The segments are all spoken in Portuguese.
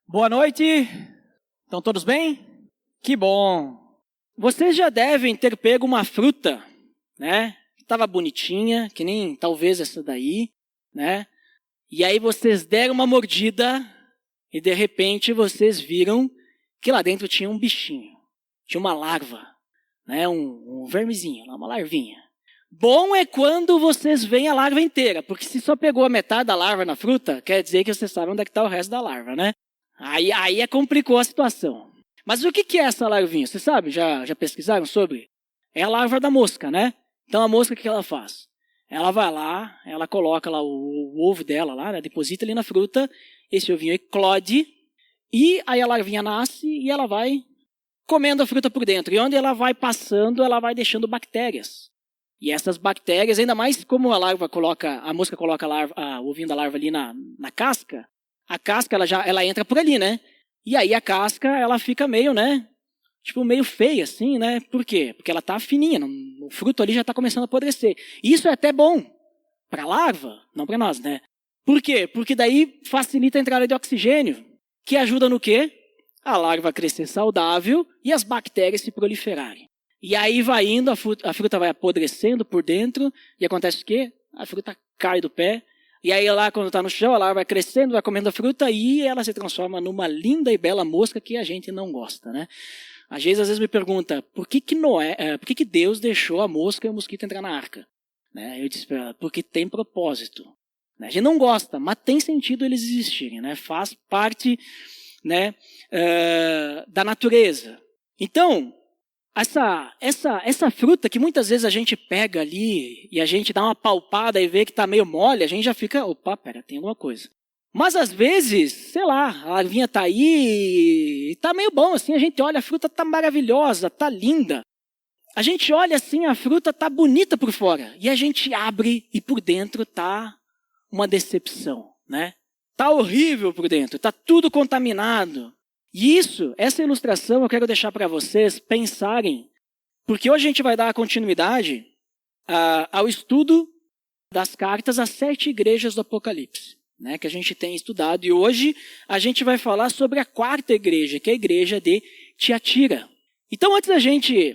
Boa noite, estão todos bem? Que bom! Vocês já devem ter pego uma fruta, né? Estava bonitinha, que nem talvez essa daí, né? E aí vocês deram uma mordida e de repente vocês viram que lá dentro tinha um bichinho, tinha uma larva, né? Um vermezinho, uma larvinha. Bom é quando vocês veem a larva inteira, porque se só pegou a metade da larva na fruta, quer dizer que vocês sabem onde é que está o resto da larva, né? Aí complicou a situação. Mas o que é essa larvinha? Você sabe? Já pesquisaram sobre? É a larva da mosca, né? Então a mosca, o que ela faz? Ela vai lá, ela coloca lá o ovo dela, lá, né? Deposita ali na fruta, esse ovinho eclode, e aí a larvinha nasce e ela vai comendo a fruta por dentro. E onde ela vai passando, ela vai deixando bactérias. E essas bactérias, ainda mais como a mosca coloca o ovinho da larva ali na casca, a casca ela entra por ali, né? E aí a casca ela fica meio, né? Tipo meio feia assim, né? Por quê? Porque ela tá fininha, o fruto ali já está começando a apodrecer. Isso é até bom para a larva, não para nós, né? Por quê? Porque daí facilita a entrada de oxigênio, que ajuda no quê? A larva a crescer saudável e as bactérias se proliferarem. E aí vai indo, a fruta vai apodrecendo por dentro e acontece o quê? A fruta cai do pé. E aí lá, quando está no chão, a larva vai crescendo, vai comendo a fruta e ela se transforma numa linda e bela mosca que a gente não gosta, né? Às vezes me pergunta, por que Deus deixou a mosca e o mosquito entrar na arca? Né? Eu disse para ela, porque tem propósito. A gente não gosta, mas tem sentido eles existirem, né? Faz parte, né, da natureza. Então, essa fruta que muitas vezes a gente pega ali e a gente dá uma palpada e vê que está meio mole, a gente já fica, opa, pera, tem alguma coisa. Mas às vezes, sei lá, a larvinha está aí e está meio bom, assim, a gente olha, a fruta está maravilhosa, está linda. A gente olha assim, a fruta está bonita por fora e a gente abre e por dentro está uma decepção, né? Está horrível por dentro, está tudo contaminado. E essa ilustração eu quero deixar para vocês pensarem, porque hoje a gente vai dar continuidade ao estudo das cartas às 7 igrejas do Apocalipse, né, que a gente tem estudado. E hoje a gente vai falar sobre a 4ª igreja, que é a igreja de Tiatira. Então, antes da gente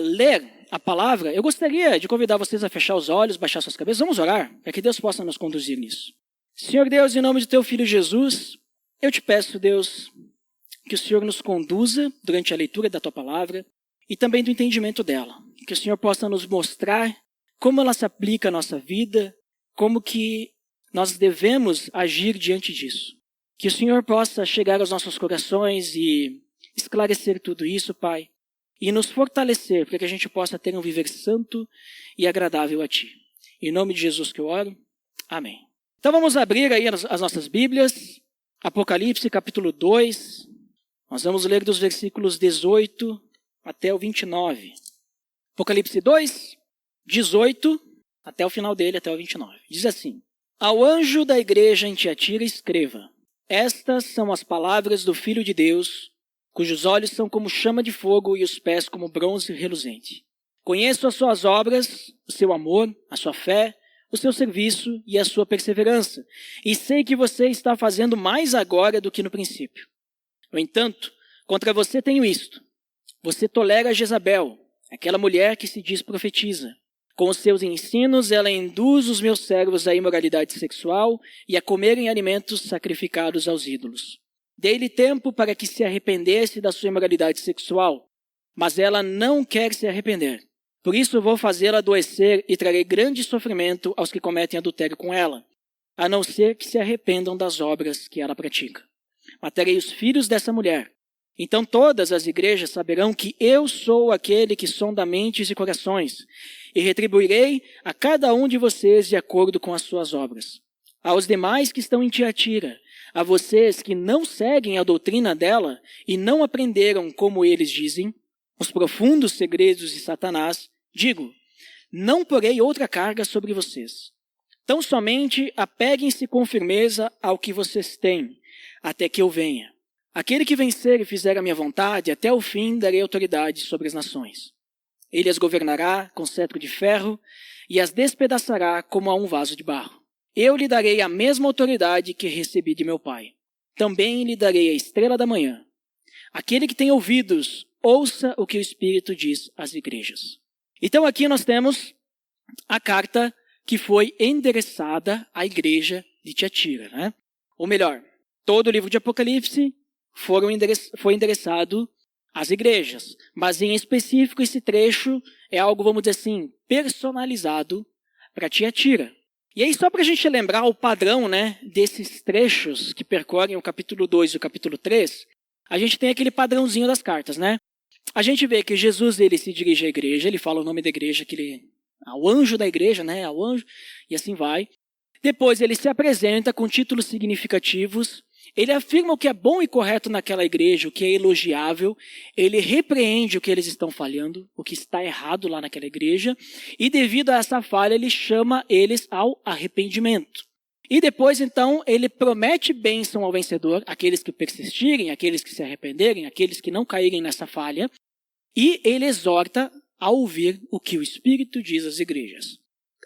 ler a palavra, eu gostaria de convidar vocês a fechar os olhos, baixar suas cabeças. Vamos orar, para que Deus possa nos conduzir nisso. Senhor Deus, em nome de teu Filho Jesus, eu te peço, Deus, que o Senhor nos conduza durante a leitura da tua palavra e também do entendimento dela. Que o Senhor possa nos mostrar como ela se aplica à nossa vida, como que nós devemos agir diante disso. Que o Senhor possa chegar aos nossos corações e esclarecer tudo isso, Pai, e nos fortalecer para que a gente possa ter um viver santo e agradável a Ti. Em nome de Jesus que eu oro. Amém. Então vamos abrir aí as nossas Bíblias. Apocalipse capítulo 2. Nós vamos ler dos versículos 18 até o 29. Apocalipse 2, 18, até o final dele, até o 29. Diz assim: Ao anjo da igreja em Tiatira escreva: Estas são as palavras do Filho de Deus, cujos olhos são como chama de fogo e os pés como bronze reluzente. Conheço as suas obras, o seu amor, a sua fé, o seu serviço e a sua perseverança, e sei que você está fazendo mais agora do que no princípio. No entanto, contra você tenho isto. Você tolera Jezabel, aquela mulher que se diz profetiza. Com os seus ensinos, ela induz os meus servos à imoralidade sexual e a comerem alimentos sacrificados aos ídolos. Dei-lhe tempo para que se arrependesse da sua imoralidade sexual, mas ela não quer se arrepender. Por isso vou fazê-la adoecer e trarei grande sofrimento aos que cometem adultério com ela, a não ser que se arrependam das obras que ela pratica. Matarei os filhos dessa mulher. Então todas as igrejas saberão que eu sou aquele que sonda mentes e corações, e retribuirei a cada um de vocês de acordo com as suas obras. Aos demais que estão em Tiatira, a vocês que não seguem a doutrina dela e não aprenderam como eles dizem, os profundos segredos de Satanás, digo, não porei outra carga sobre vocês. Tão somente apeguem-se com firmeza ao que vocês têm, até que eu venha. Aquele que vencer e fizer a minha vontade, até o fim darei autoridade sobre as nações. Ele as governará com cetro de ferro e as despedaçará como a um vaso de barro. Eu lhe darei a mesma autoridade que recebi de meu Pai. também lhe darei a estrela da manhã. Aquele que tem ouvidos, ouça o que o Espírito diz às igrejas. Então aqui nós temos a carta que foi endereçada à igreja de Tiatira, né? Ou melhor, todo o livro de Apocalipse foi endereçado às igrejas. Mas em específico esse trecho é algo, vamos dizer assim, personalizado para Tiatira. E aí só para a gente lembrar o padrão, né, desses trechos que percorrem o capítulo 2 e o capítulo 3, a gente tem aquele padrãozinho das cartas, né? A gente vê que Jesus ele se dirige à igreja, ele fala o nome da igreja, ao anjo da igreja, né, ao anjo, e assim vai. Depois ele se apresenta com títulos significativos, ele afirma o que é bom e correto naquela igreja, o que é elogiável, ele repreende o que eles estão falhando, o que está errado lá naquela igreja, e devido a essa falha ele chama eles ao arrependimento. E depois então ele promete bênção ao vencedor, aqueles que persistirem, aqueles que se arrependerem, aqueles que não caírem nessa falha, e ele exorta a ouvir o que o Espírito diz às igrejas.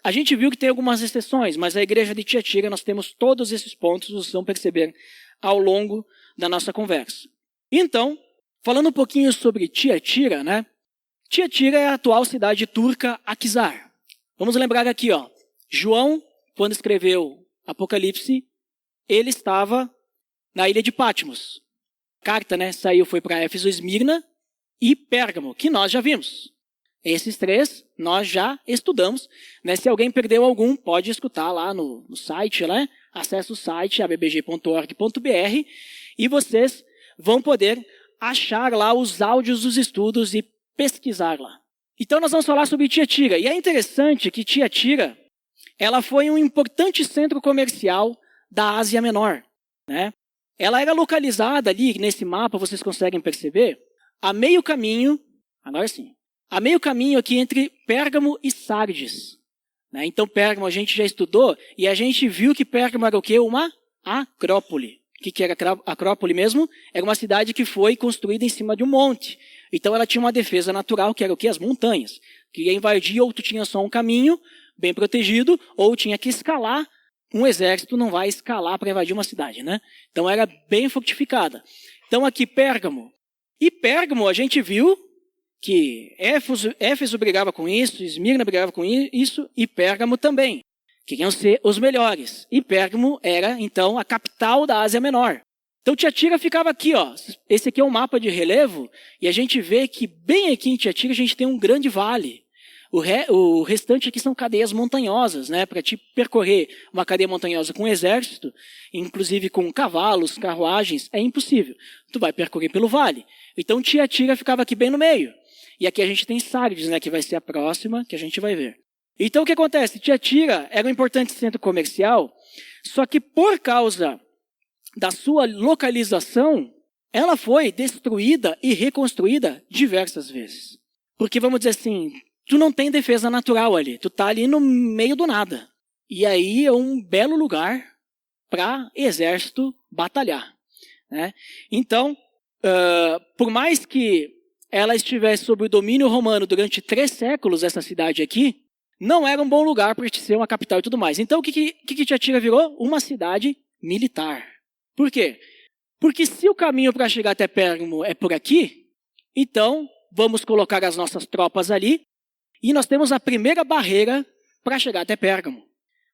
A gente viu que tem algumas exceções, mas a igreja de Tiatira nós temos todos esses pontos, vocês vão perceber ao longo da nossa conversa. Então, falando um pouquinho sobre Tiatira, né? Tiatira é a atual cidade turca Akhisar. Vamos lembrar aqui, ó, João, quando escreveu Apocalipse, ele estava na ilha de Patmos. A carta, né, foi para Éfeso, Esmirna e Pérgamo, que nós já vimos. Esses três nós já estudamos, né? Se alguém perdeu algum, pode escutar lá no site, né? Acesse o site abbg.org.br e vocês vão poder achar lá os áudios dos estudos e pesquisar lá. Então nós vamos falar sobre Tiatira. E é interessante que Tiatira, ela foi um importante centro comercial da Ásia Menor, né? Ela era localizada ali, nesse mapa, vocês conseguem perceber, a meio caminho, agora sim, a meio caminho aqui entre Pérgamo e Sardes. Né? Então Pérgamo a gente já estudou e a gente viu que Pérgamo era o quê? Uma acrópole. O que era acrópole mesmo? Era uma cidade que foi construída em cima de um monte. Então ela tinha uma defesa natural, que era o quê? As montanhas. Que ia invadir, ou tu tinha só um caminho bem protegido, ou tinha que escalar. Um exército não vai escalar para invadir uma cidade, né? Então era bem fortificada. Então aqui Pérgamo. E Pérgamo a gente viu que Éfeso brigava com isso, Esmirna brigava com isso, e Pérgamo também. Queriam ser os melhores. E Pérgamo era, então, a capital da Ásia Menor. Então Tiatira ficava aqui, ó. Esse aqui é um mapa de relevo, e a gente vê que bem aqui em Tiatira a gente tem um grande vale. O restante aqui são cadeias montanhosas, né? Para te percorrer uma cadeia montanhosa com um exército, inclusive com cavalos, carruagens, é impossível. Tu vai percorrer pelo vale. Então Tiatira ficava aqui bem no meio. E aqui a gente tem Sardes, né, que vai ser a próxima, que a gente vai ver. Então o que acontece? Tiatira era um importante centro comercial, só que por causa da sua localização, ela foi destruída e reconstruída diversas vezes. Porque, vamos dizer assim, tu não tem defesa natural ali, tu tá ali no meio do nada. E aí é um belo lugar para exército batalhar. Né? Então, por mais que ela estivesse sob o domínio romano durante 3 séculos, essa cidade aqui, não era um bom lugar para ser uma capital e tudo mais. Então, o que Tiatira virou? Uma cidade militar. Por quê? Porque se o caminho para chegar até Pérgamo é por aqui, então vamos colocar as nossas tropas ali e nós temos a primeira barreira para chegar até Pérgamo.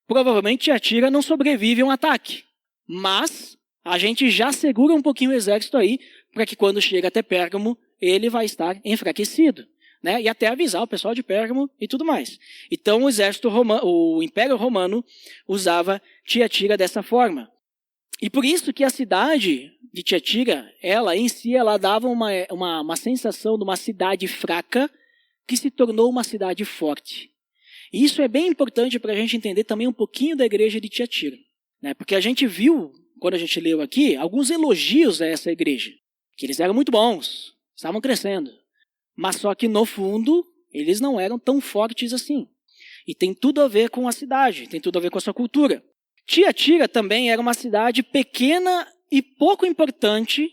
Provavelmente Tiatira não sobrevive a um ataque, mas a gente já segura um pouquinho o exército aí para que quando chega até Pérgamo, ele vai estar enfraquecido, né? E até avisar o pessoal de Pérgamo e tudo mais. Então o Império Romano usava Tiatira dessa forma. E por isso que a cidade de Tiatira, ela em si, ela dava uma sensação de uma cidade fraca que se tornou uma cidade forte. E isso é bem importante para a gente entender também um pouquinho da igreja de Tiatira, né? Porque a gente viu, quando a gente leu aqui, alguns elogios a essa igreja, que eles eram muito bons, estavam crescendo. Mas só que no fundo, eles não eram tão fortes assim. E tem tudo a ver com a cidade, tem tudo a ver com a sua cultura. Tiatira também era uma cidade pequena e pouco importante,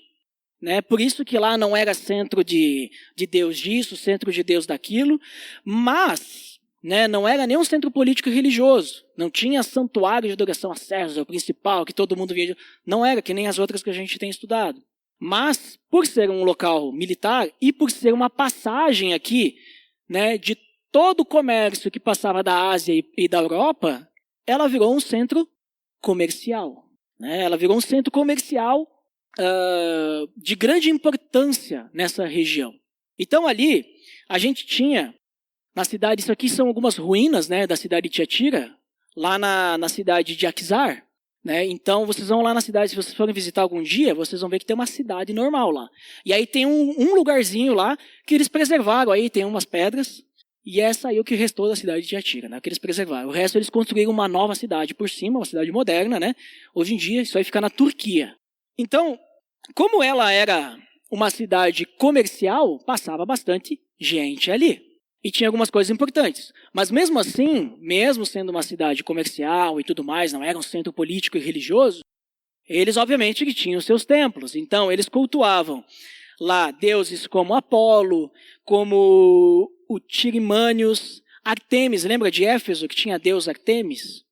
né? Por isso que lá não era centro de Deus disso, centro de Deus daquilo. Mas, né? Não era nem um centro político e religioso. Não tinha santuário de adoração a César, o principal, que todo mundo via. Não era, que nem as outras que a gente tem estudado. Mas, por ser um local militar e por ser uma passagem aqui, né, de todo o comércio que passava da Ásia e da Europa, ela virou um centro comercial. Né? Ela virou um centro comercial de grande importância nessa região. Então ali, a gente tinha, na cidade, isso aqui são algumas ruínas, né, da cidade de Tiatira, lá na cidade de Aquisar. Né? Então, vocês vão lá na cidade, se vocês forem visitar algum dia, vocês vão ver que tem uma cidade normal lá. E aí tem um lugarzinho lá que eles preservaram, aí tem umas pedras, e essa aí é o que restou da cidade de Tiatira, né? Que eles preservaram. O resto eles construíram uma nova cidade por cima, uma cidade moderna, né? Hoje em dia, isso aí fica na Turquia. Então, como ela era uma cidade comercial, passava bastante gente ali. E tinha algumas coisas importantes. Mas mesmo assim, mesmo sendo uma cidade comercial e tudo mais, não era um centro político e religioso, eles obviamente que tinham seus templos. Então, eles cultuavam lá deuses como Apolo, como o Tirimânios, Artemis, lembra de Éfeso, que tinha a deusa Artemis?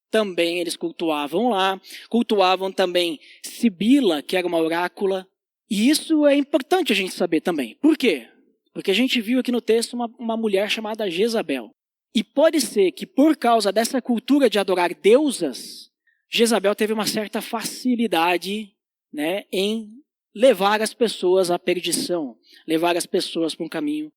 Também eles cultuavam lá. Cultuavam também Sibila, que era uma orácula. E isso é importante a gente saber também. Por quê? Porque a gente viu aqui no texto uma mulher chamada Jezabel. E pode ser que por causa dessa cultura de adorar deusas, Jezabel teve uma certa facilidade, né, em levar as pessoas à perdição, levar as pessoas para um caminho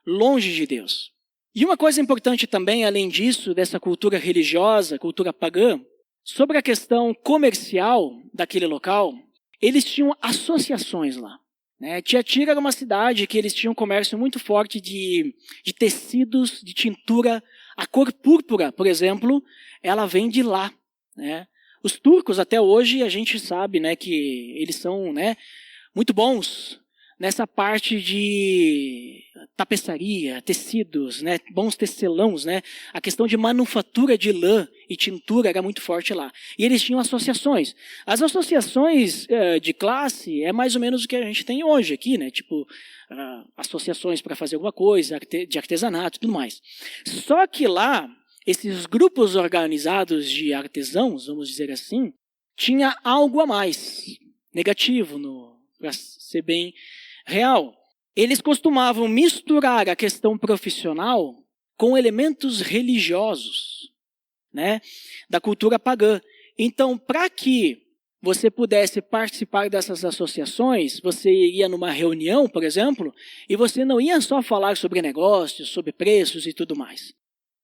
longe de Deus. E uma coisa importante também, além disso, dessa cultura religiosa, cultura pagã, sobre a questão comercial daquele local, eles tinham associações lá. Né? Tiatira era uma cidade que eles tinham um comércio muito forte de tecidos, de tintura. A cor púrpura, por exemplo, ela vem de lá. Né? Os turcos, até hoje, a gente sabe, né, que eles são, né, muito bons nessa parte de tapeçaria, tecidos, né, bons tecelãos. Né? A questão de manufatura de lã e tintura era muito forte lá. E eles tinham associações. As associações de classe é mais ou menos o que a gente tem hoje aqui, né? Tipo, associações para fazer alguma coisa, de artesanato e tudo mais. Só que lá, esses grupos organizados de artesãos, vamos dizer assim, tinha algo a mais, negativo, para ser bem real. Eles costumavam misturar a questão profissional com elementos religiosos, né, da cultura pagã. Então, para que você pudesse participar dessas associações, você ia numa reunião, por exemplo, e você não ia só falar sobre negócios, sobre preços e tudo mais.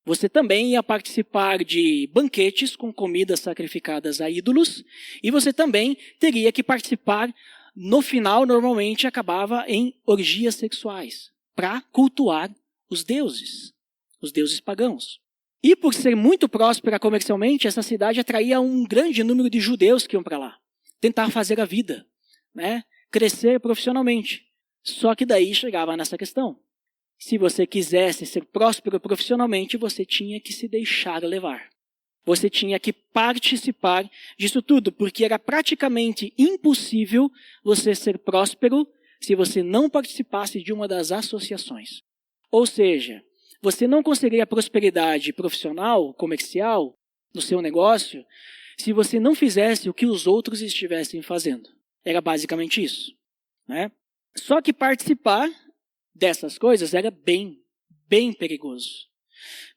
Você também ia participar de banquetes com comidas sacrificadas a ídolos, e você também teria que participar. No final, normalmente, acabava em orgias sexuais, para cultuar os deuses pagãos. E por ser muito próspera comercialmente, essa cidade atraía um grande número de judeus que iam para lá. Tentar fazer a vida, né? Crescer profissionalmente. Só que daí chegava nessa questão. Se você quisesse ser próspero profissionalmente, você tinha que se deixar levar. Você tinha que participar disso tudo, porque era praticamente impossível você ser próspero se você não participasse de uma das associações. Ou seja, você não conseguiria prosperidade profissional, comercial, no seu negócio, se você não fizesse o que os outros estivessem fazendo. Era basicamente isso. Né? Só que participar dessas coisas era bem perigoso.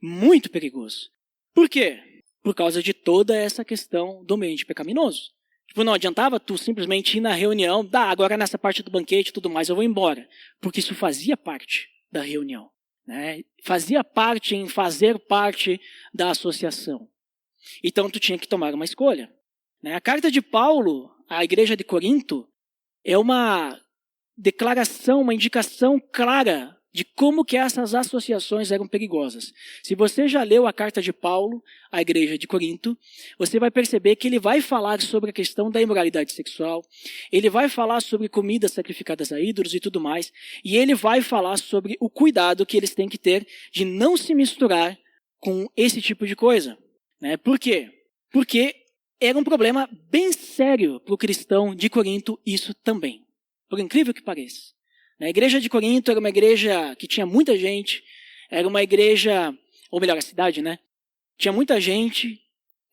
Muito perigoso. Por quê? Por causa de toda essa questão do ambiente pecaminoso. Tipo, não adiantava tu simplesmente ir na reunião, agora nessa parte do banquete e tudo mais eu vou embora. Porque isso fazia parte da reunião. Né? Fazia parte em fazer parte da associação. Então tu tinha que tomar uma escolha. Né? A carta de Paulo à igreja de Corinto é uma declaração, uma indicação clara de como que essas associações eram perigosas. Se você já leu a carta de Paulo à igreja de Corinto, você vai perceber que ele vai falar sobre a questão da imoralidade sexual, ele vai falar sobre comidas sacrificadas a ídolos e tudo mais, e ele vai falar sobre o cuidado que eles têm que ter de não se misturar com esse tipo de coisa. Né? Por quê? Porque era um problema bem sério para o cristão de Corinto isso também. Por incrível que pareça. A igreja de Corinto era uma igreja que tinha muita gente, era uma igreja ou melhor, a cidade, né? Tinha muita gente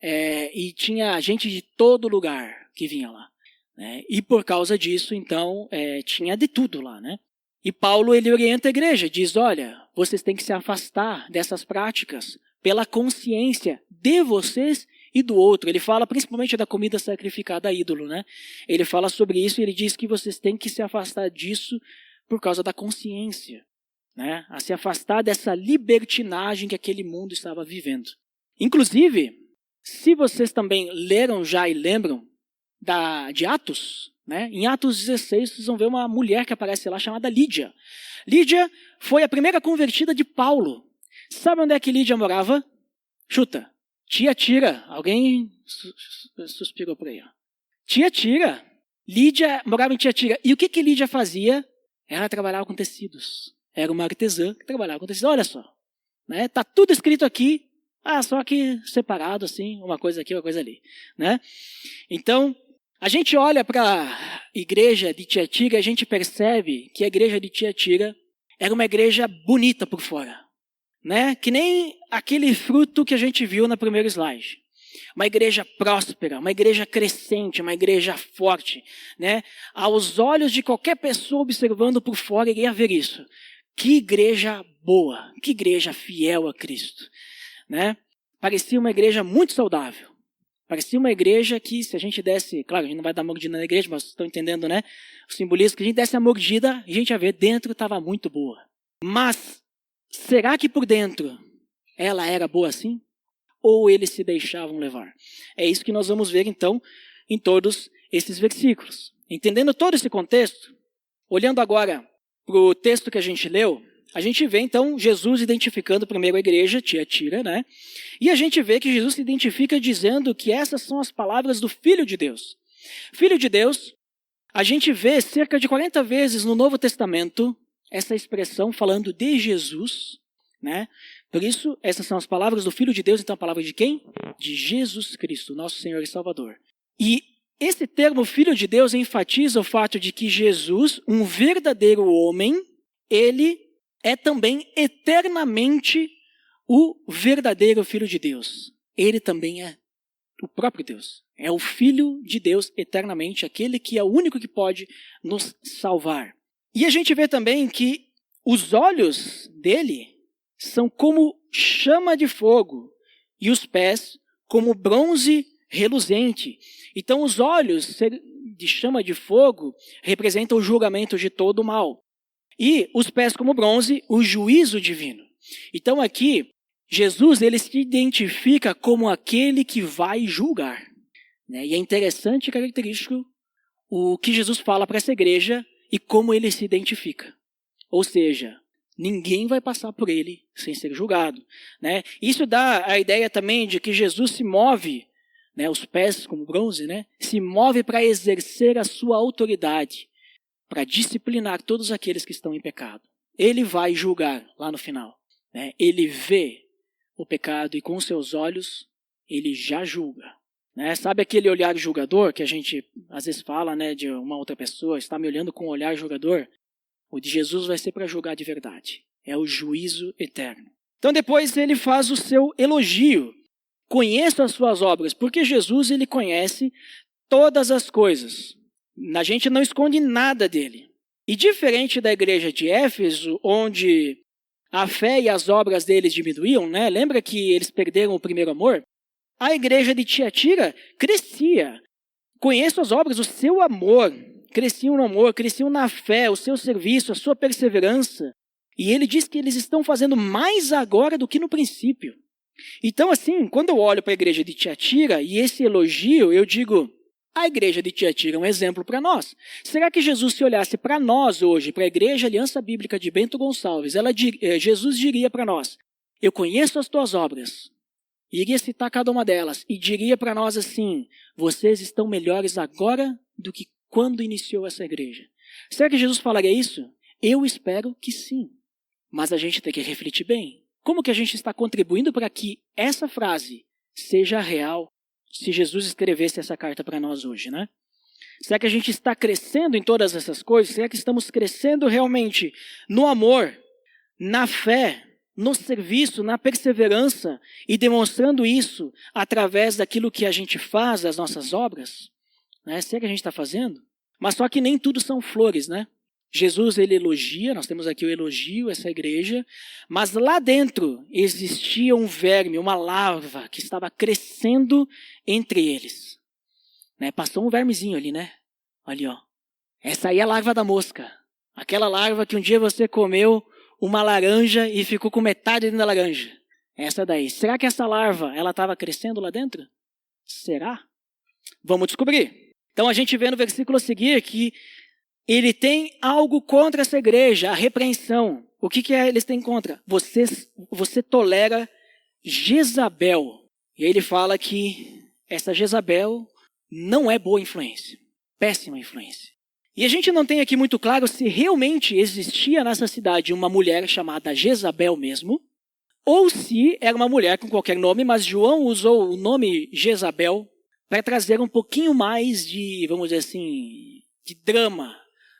e tinha gente de todo lugar que vinha lá. Né? E por causa disso, então, tinha de tudo lá, né? E Paulo, ele orienta a igreja, diz, olha, vocês têm que se afastar dessas práticas pela consciência de vocês e do outro. Ele fala principalmente da comida sacrificada a ídolo, né? Ele fala sobre isso e ele diz que vocês têm que se afastar disso por causa da consciência, né? A se afastar dessa libertinagem que aquele mundo estava vivendo. Inclusive, se vocês também leram já e lembram de Atos, né? Em Atos 16, vocês vão ver uma mulher que aparece lá chamada Lídia. Lídia foi a primeira convertida de Paulo. Sabe onde é que Lídia morava? Chuta. Tiatira. Alguém suspirou por aí. Ó. Tiatira. Lídia morava em Tiatira. E o que Lídia fazia? Ela trabalhava com tecidos. Era uma artesã que trabalhava com tecidos. Olha só. Né? Tá tudo escrito aqui. Só que separado assim. Uma coisa aqui, uma coisa ali. Né? Então, a gente olha para a igreja de Tiatira e a gente percebe que a igreja de Tiatira era uma igreja bonita por fora. Né? Que nem aquele fruto que a gente viu na primeira slide. Uma igreja próspera, uma igreja crescente, uma igreja forte. Né? Aos olhos de qualquer pessoa observando por fora, iria ver isso. Que igreja boa, que igreja fiel a Cristo. Né? Parecia uma igreja muito saudável. Parecia uma igreja que, se a gente desse... Claro, a gente não vai dar mordida na igreja, mas estão entendendo, né? O simbolismo, que a gente desse a mordida, a gente ia ver, dentro estava muito boa. Mas, será que por dentro ela era boa assim? Ou eles se deixavam levar? É isso que nós vamos ver, então, em todos esses versículos. Entendendo todo esse contexto, olhando agora para o texto que a gente leu, a gente vê, então, Jesus identificando primeiro a igreja, Tiatira, né? E a gente vê que Jesus se identifica dizendo que essas são as palavras do Filho de Deus. Filho de Deus, a gente vê cerca de 40 vezes no Novo Testamento essa expressão falando de Jesus, né? Por isso, essas são as palavras do Filho de Deus, então a palavra de quem? De Jesus Cristo, nosso Senhor e Salvador. E esse termo Filho de Deus enfatiza o fato de que Jesus, um verdadeiro homem, ele é também eternamente o verdadeiro Filho de Deus. Ele também é o próprio Deus. É o Filho de Deus eternamente, aquele que é o único que pode nos salvar. E a gente vê também que os olhos dele são como chama de fogo e os pés como bronze reluzente. Então os olhos de chama de fogo representam o julgamento de todo o mal. E os pés como bronze, o juízo divino. Então aqui, Jesus ele se identifica como aquele que vai julgar. Né? E é interessante e característico o que Jesus fala para essa igreja e como ele se identifica. Ou seja, ninguém vai passar por ele sem ser julgado. Né? Isso dá a ideia também de que Jesus se move, né, os pés como bronze, né, se move para exercer a sua autoridade, para disciplinar todos aqueles que estão em pecado. Ele vai julgar lá no final. Né? Ele vê o pecado e com seus olhos ele já julga. Né? Sabe aquele olhar julgador que a gente às vezes fala, né, de uma outra pessoa, está me olhando com um olhar julgador? O de Jesus vai ser para julgar de verdade. É o juízo eterno. Então depois ele faz o seu elogio. Conheço as suas obras, porque Jesus ele conhece todas as coisas. A gente não esconde nada dele. E diferente da igreja de Éfeso, onde a fé e as obras deles diminuíam, né? Lembra que eles perderam o primeiro amor? A igreja de Tiatira crescia. Conheço as obras, o seu amor. Cresciam no amor, cresciam na fé, o seu serviço, a sua perseverança. E ele diz que eles estão fazendo mais agora do que no princípio. Então, assim, quando eu olho para a igreja de Tiatira e esse elogio, eu digo, a igreja de Tiatira é um exemplo para nós. Será que Jesus, se olhasse para nós hoje, para a Igreja Aliança Bíblica de Bento Gonçalves, Jesus diria para nós, eu conheço as tuas obras, iria citar cada uma delas, e diria para nós assim, vocês estão melhores agora do que quando iniciou essa igreja. Será que Jesus falaria isso? Eu espero que sim. Mas a gente tem que refletir bem. Como que a gente está contribuindo para que essa frase seja real se Jesus escrevesse essa carta para nós hoje, né? Será que a gente está crescendo em todas essas coisas? Será que estamos crescendo realmente no amor, na fé, no serviço, na perseverança e demonstrando isso através daquilo que a gente faz, das nossas obras, né? Sei que a gente está fazendo, mas só que nem tudo são flores, né? Jesus, ele elogia, nós temos aqui o elogio, essa igreja, mas lá dentro existia um verme, uma larva que estava crescendo entre eles. Né? Passou um vermezinho ali, né? Ali, ó. Essa aí é a larva da mosca. Aquela larva que um dia você comeu uma laranja e ficou com metade dentro da laranja. Essa daí. Será que essa larva, ela estava crescendo lá dentro? Será? Vamos descobrir. Então a gente vê no versículo a seguir que ele tem algo contra essa igreja, a repreensão. O que eles têm contra? Você tolera Jezabel. E aí ele fala que essa Jezabel não é boa influência, péssima influência. E a gente não tem aqui muito claro se realmente existia nessa cidade uma mulher chamada Jezabel mesmo, ou se era uma mulher com qualquer nome, mas João usou o nome Jezabel para trazer um pouquinho mais de, vamos dizer assim, de drama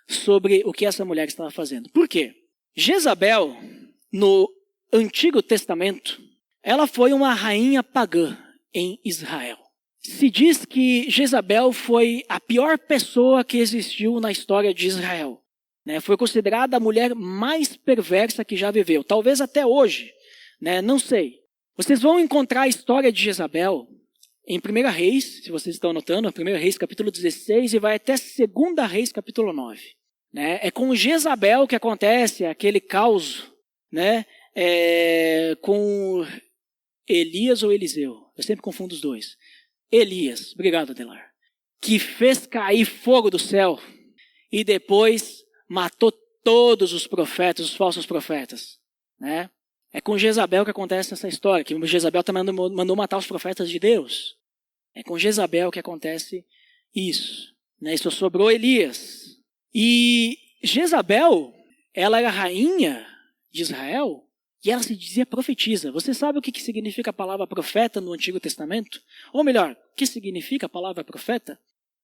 sobre o que essa mulher estava fazendo. Por quê? Jezabel, no Antigo Testamento, ela foi uma rainha pagã em Israel. Se diz que Jezabel foi a pior pessoa que existiu na história de Israel. Né? Foi considerada a mulher mais perversa que já viveu. Talvez até hoje, né? Não sei. Vocês vão encontrar a história de Jezabel em 1 Reis, se vocês estão anotando, 1 Reis capítulo 16 e vai até 2 Reis capítulo 9. Né? É com Jezabel que acontece aquele caos, né? Com Elias ou Eliseu. Eu sempre confundo os dois. Elias, obrigado Adelar, que fez cair fogo do céu e depois matou todos os profetas, os falsos profetas. Né? É com Jezabel que acontece essa história, que Jezabel também mandou matar os profetas de Deus. É com Jezabel que acontece isso. Né? E só sobrou Elias. E Jezabel, ela era rainha de Israel e ela se dizia profetisa. Você sabe o que significa a palavra profeta no Antigo Testamento? Ou melhor, o que significa a palavra profeta?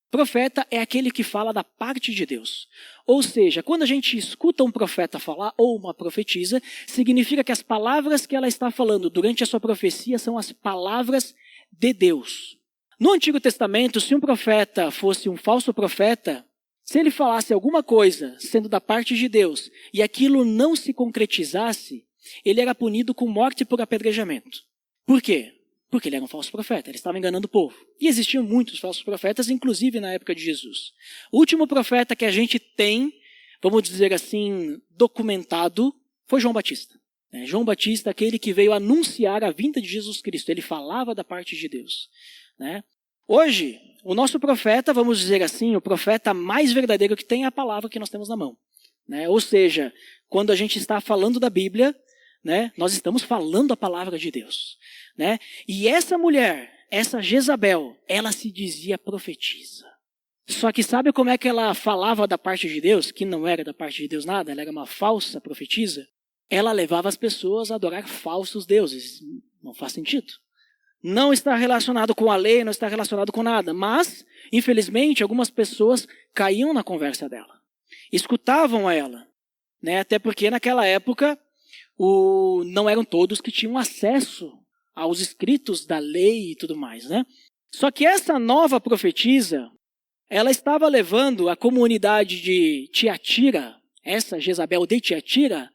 Profeta é aquele que fala da parte de Deus. Ou seja, quando a gente escuta um profeta falar ou uma profetisa, significa que as palavras que ela está falando durante a sua profecia são as palavras de Deus. No Antigo Testamento, se um profeta fosse um falso profeta, se ele falasse alguma coisa sendo da parte de Deus e aquilo não se concretizasse, ele era punido com morte por apedrejamento. Por quê? Porque ele era um falso profeta, ele estava enganando o povo. E existiam muitos falsos profetas, inclusive na época de Jesus. O último profeta que a gente tem, vamos dizer assim, documentado, foi João Batista. João Batista, aquele que veio anunciar a vinda de Jesus Cristo. Ele falava da parte de Deus. Hoje, o nosso profeta, vamos dizer assim, o profeta mais verdadeiro que tem é a palavra que nós temos na mão. Ou seja, quando a gente está falando da Bíblia, nós estamos falando a palavra de Deus. E essa mulher, essa Jezabel, ela se dizia profetisa. Só que sabe como é que ela falava da parte de Deus? Que não era da parte de Deus nada, ela era uma falsa profetisa. Ela levava as pessoas a adorar falsos deuses. Não faz sentido. Não está relacionado com a lei, não está relacionado com nada. Mas, infelizmente, algumas pessoas caíam na conversa dela. Escutavam a ela. Até porque naquela época, não eram todos que tinham acesso aos escritos da lei e tudo mais. Só que essa nova profetisa, ela estava levando a comunidade de Tiatira, essa Jezabel de Tiatira,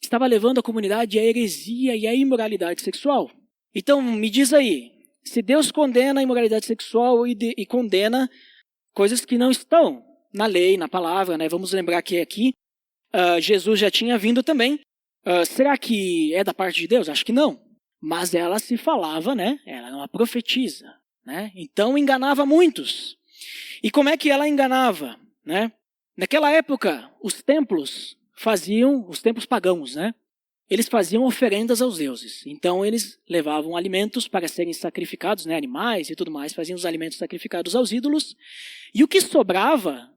estava levando a comunidade à heresia e à imoralidade sexual. Então, me diz aí, se Deus condena a imoralidade sexual e condena coisas que não estão na lei, na palavra, vamos lembrar que aqui Jesus já tinha vindo também. Será que é da parte de Deus? Acho que não. Mas ela se falava, ela era uma profetisa. Então, enganava muitos. E como é que ela enganava? Naquela época, os templos pagãos, eles faziam oferendas aos deuses. Então, eles levavam alimentos para serem sacrificados, animais e tudo mais, faziam os alimentos sacrificados aos ídolos. E o que sobrava,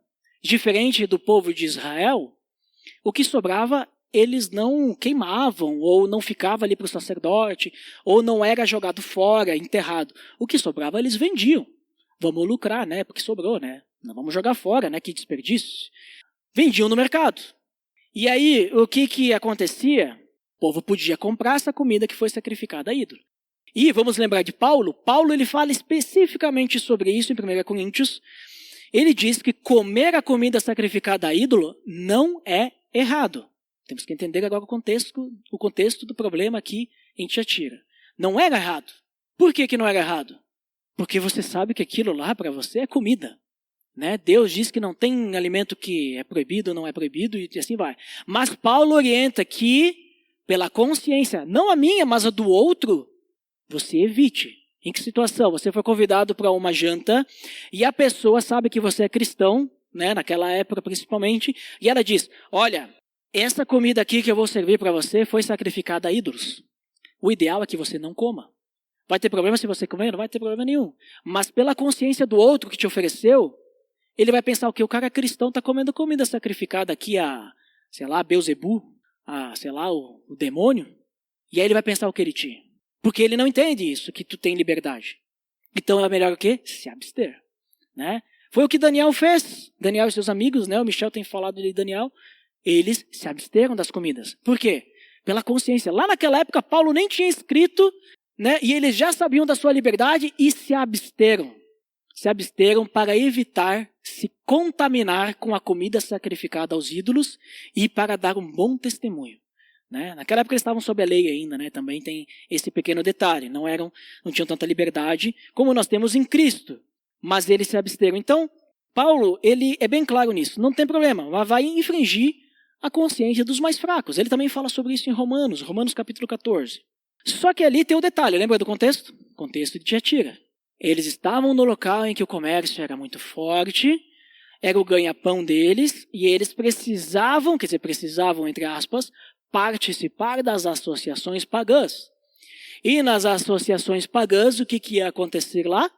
diferente do povo de Israel, o que sobrava, eles não queimavam, ou não ficava ali para o sacerdote, ou não era jogado fora, enterrado. O que sobrava, eles vendiam. Vamos lucrar, porque sobrou, Não vamos jogar fora, que desperdício. Vendiam no mercado. E aí, o que acontecia? O povo podia comprar essa comida que foi sacrificada a ídolo. E vamos lembrar de Paulo. Paulo ele fala especificamente sobre isso em 1 Coríntios. Ele diz que comer a comida sacrificada a ídolo não é errado. Temos que entender agora o contexto do problema aqui em Tiatira. Não era errado. Por que não era errado? Porque você sabe que aquilo lá para você é comida. Né? Deus diz que não tem alimento que é proibido ou não é proibido e assim vai. Mas Paulo orienta que, pela consciência, não a minha, mas a do outro, você evite. Em que situação? Você foi convidado para uma janta e a pessoa sabe que você é cristão, né? Naquela época principalmente, e ela diz, olha, essa comida aqui que eu vou servir para você foi sacrificada a ídolos. O ideal é que você não coma. Vai ter problema se você comer? Não vai ter problema nenhum. Mas pela consciência do outro que te ofereceu, ele vai pensar o quê? O cara cristão está comendo comida sacrificada aqui a, sei lá, Beelzebu, a, sei lá, o demônio. E aí ele vai pensar o que ele tinha. Porque ele não entende isso, que tu tem liberdade. Então é melhor o quê? Se abster. Né? Foi o que Daniel fez. Daniel e seus amigos, né? O Michel tem falado de Daniel. Eles se absteram das comidas. Por quê? Pela consciência. Lá naquela época, Paulo nem tinha escrito, né? E eles já sabiam da sua liberdade e se absteram. Se absteram para evitar se contaminar com a comida sacrificada aos ídolos e para dar um bom testemunho. Né? Naquela época eles estavam sob a lei ainda, né? Também tem esse pequeno detalhe. Não tinham tanta liberdade como nós temos em Cristo. Mas eles se absteram. Então, Paulo, ele é bem claro nisso. Não tem problema. Vai infringir a consciência dos mais fracos. Ele também fala sobre isso em Romanos capítulo 14. Só que ali tem o detalhe. Lembra do contexto? Contexto de Tiatira. Eles estavam no local em que o comércio era muito forte. Era o ganha-pão deles. E eles precisavam, entre aspas, participar das associações pagãs. E nas associações pagãs, o que ia acontecer lá?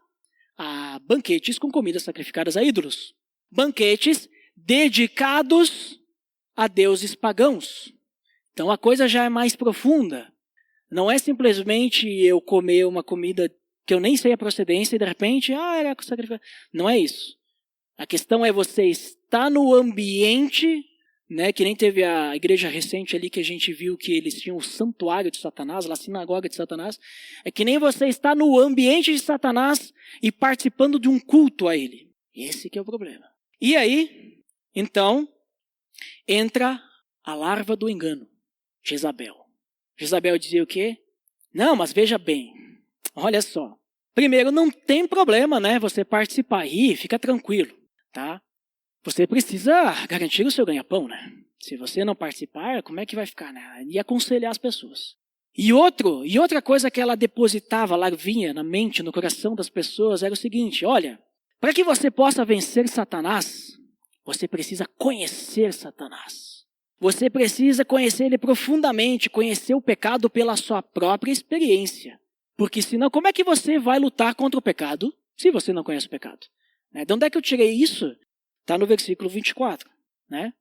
Banquetes com comidas sacrificadas a ídolos. Banquetes dedicados a deuses pagãos. Então a coisa já é mais profunda. Não é simplesmente eu comer uma comida que eu nem sei a procedência e de repente, era sacrificado. Não é isso. A questão é você estar no ambiente, né, que nem teve a igreja recente ali que a gente viu que eles tinham o santuário de Satanás, a sinagoga de Satanás. É que nem você está no ambiente de Satanás e participando de um culto a ele. Esse que é o problema. E aí, então, entra a larva do engano, Jezabel. Jezabel dizia o quê? Não, mas veja bem, olha só. Primeiro, não tem problema, né, você participar aí, fica tranquilo, tá? Você precisa garantir o seu ganha-pão, né? Se você não participar, como é que vai ficar, né? E aconselhar as pessoas. E outra coisa que ela depositava, lá vinha na mente, no coração das pessoas, era o seguinte, olha, para que você possa vencer Satanás, você precisa conhecer Satanás. Você precisa conhecer ele profundamente, conhecer o pecado pela sua própria experiência. Porque senão, como é que você vai lutar contra o pecado se você não conhece o pecado? De onde é que eu tirei isso? Está no versículo 24. Né?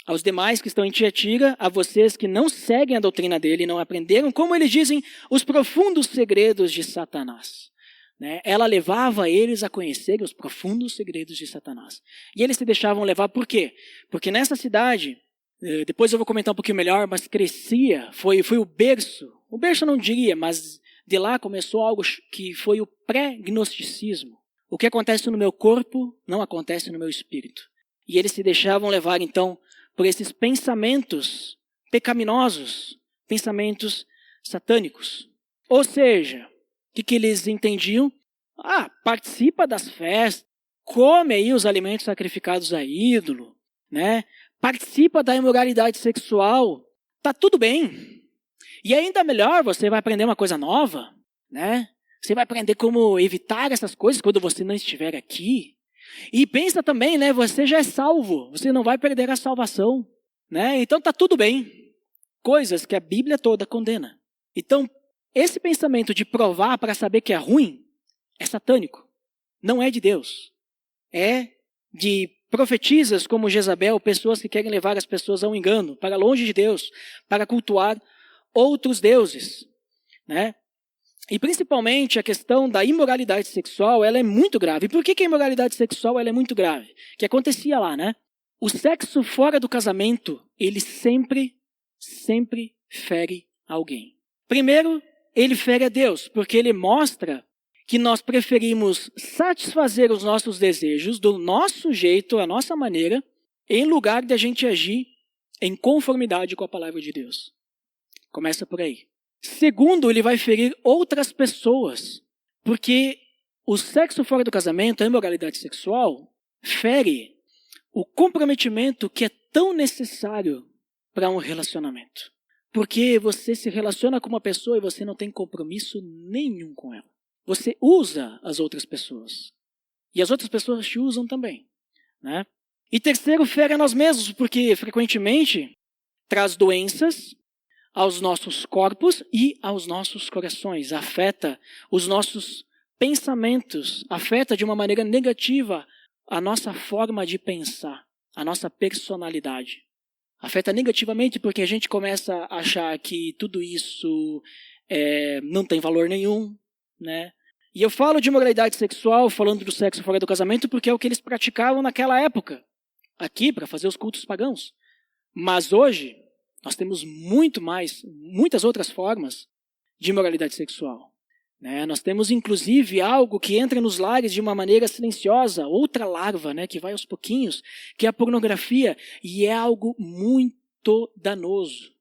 Aos demais que estão em Tiatira, a vocês que não seguem a doutrina dele e não aprenderam, como eles dizem, os profundos segredos de Satanás. Né? Ela levava eles a conhecer os profundos segredos de Satanás. E eles se deixavam levar por quê? Porque nessa cidade, depois eu vou comentar um pouquinho melhor, mas crescia, foi o berço eu não diria, mas de lá começou algo que foi o pré-gnosticismo. O que acontece no meu corpo não acontece no meu espírito. E eles se deixavam levar, então, por esses pensamentos pecaminosos, pensamentos satânicos. Ou seja, o que eles entendiam? Participa das festas, come aí os alimentos sacrificados a ídolo, né? Participa da imoralidade sexual, tá tudo bem. E ainda melhor, você vai aprender uma coisa nova, né? Você vai aprender como evitar essas coisas quando você não estiver aqui. E pensa também, né? Você já é salvo, você não vai perder a salvação, né? Então tá tudo bem. Coisas que a Bíblia toda condena. Então, esse pensamento de provar para saber que é ruim é satânico. Não é de Deus. É de profetisas como Jezabel, pessoas que querem levar as pessoas a um engano, para longe de Deus, para cultuar outros deuses, né? E principalmente a questão da imoralidade sexual, ela é muito grave. E por que a imoralidade sexual ela é muito grave? Que acontecia lá, né? O sexo fora do casamento, ele sempre fere alguém. Primeiro, ele fere a Deus, porque ele mostra que nós preferimos satisfazer os nossos desejos do nosso jeito, a nossa maneira, em lugar de a gente agir em conformidade com a palavra de Deus. Começa por aí. Segundo, ele vai ferir outras pessoas, porque o sexo fora do casamento, a imoralidade sexual, fere o comprometimento que é tão necessário para um relacionamento. Porque você se relaciona com uma pessoa e você não tem compromisso nenhum com ela. Você usa as outras pessoas. E as outras pessoas te usam também, né? E terceiro, fere a nós mesmos, porque frequentemente traz doenças aos nossos corpos e aos nossos corações. Afeta os nossos pensamentos, afeta de uma maneira negativa a nossa forma de pensar, a nossa personalidade. Afeta negativamente porque a gente começa a achar que tudo isso não tem valor nenhum, né? E eu falo de moralidade sexual, falando do sexo fora do casamento, porque é o que eles praticavam naquela época, aqui, para fazer os cultos pagãos. Mas hoje, nós temos muitas outras formas de imoralidade sexual. Né? Nós temos, inclusive, algo que entra nos lares de uma maneira silenciosa, outra larva, né, que vai aos pouquinhos, que é a pornografia, e é algo muito danoso,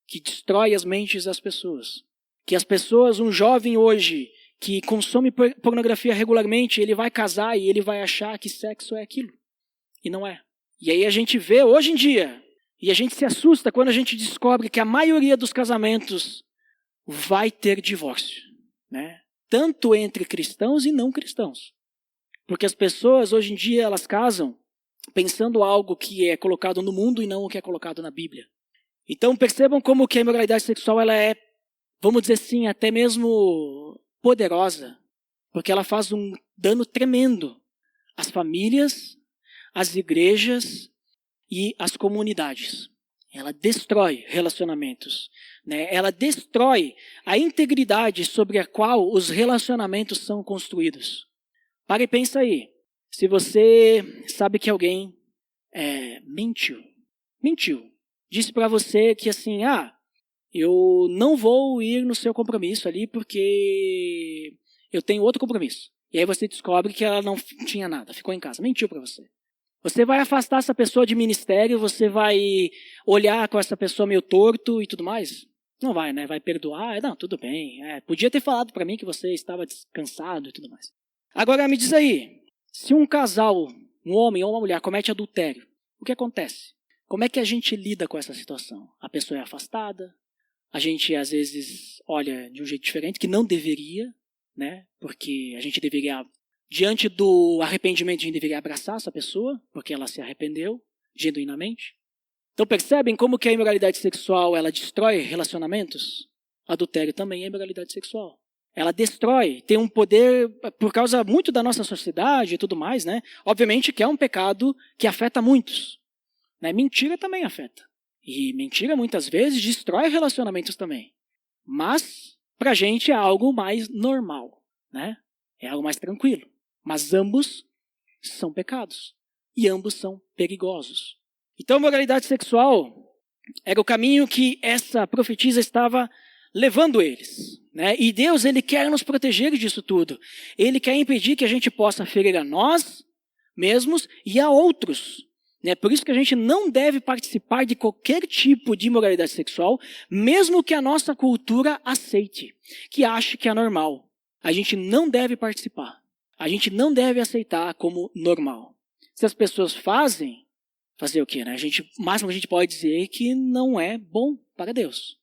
que destrói as mentes das pessoas. Que as pessoas, um jovem hoje, que consome pornografia regularmente, ele vai casar e ele vai achar que sexo é aquilo. E não é. E aí a gente vê, hoje em dia, e a gente se assusta quando a gente descobre que a maioria dos casamentos vai ter divórcio. Né? Tanto entre cristãos e não cristãos. Porque as pessoas, hoje em dia, elas casam pensando algo que é colocado no mundo e não o que é colocado na Bíblia. Então percebam como que a imoralidade sexual ela é, vamos dizer assim, até mesmo poderosa. Porque ela faz um dano tremendo às famílias, às igrejas e às comunidades. Ela destrói relacionamentos. Né? Ela destrói a integridade sobre a qual os relacionamentos são construídos. Para e pensa aí. Se você sabe que alguém mentiu, disse para você que assim, eu não vou ir no seu compromisso ali porque eu tenho outro compromisso. E aí você descobre que ela não tinha nada, ficou em casa, mentiu para você. Você vai afastar essa pessoa de ministério, você vai olhar com essa pessoa meio torto e tudo mais? Não vai, né? Vai perdoar? Não, tudo bem. Podia ter falado para mim que você estava descansado e tudo mais. Agora me diz aí, se um casal, um homem ou uma mulher comete adultério, o que acontece? Como é que a gente lida com essa situação? A pessoa é afastada, a gente às vezes olha de um jeito diferente, que não deveria, né? Porque a gente deveria, diante do arrependimento, a gente deveria abraçar essa pessoa, porque ela se arrependeu genuinamente. Então percebem como que a imoralidade sexual ela destrói relacionamentos? Adultério também é imoralidade sexual. Ela destrói, tem um poder, por causa muito da nossa sociedade e tudo mais, né? Obviamente que é um pecado que afeta muitos. Né? Mentira também afeta. E mentira muitas vezes destrói relacionamentos também. Mas, pra gente é algo mais normal. Né? É algo mais tranquilo. Mas ambos são pecados. E ambos são perigosos. Então, a moralidade sexual era o caminho que essa profetisa estava levando eles. Né? E Deus, Ele quer nos proteger disso tudo. Ele quer impedir que a gente possa ferir a nós mesmos e a outros. Né? Por isso que a gente não deve participar de qualquer tipo de imoralidade sexual, mesmo que a nossa cultura aceite, que ache que é normal. A gente não deve participar. A gente não deve aceitar como normal. Se as pessoas fazer o quê? Né? O máximo que a gente pode dizer é que não é bom para Deus.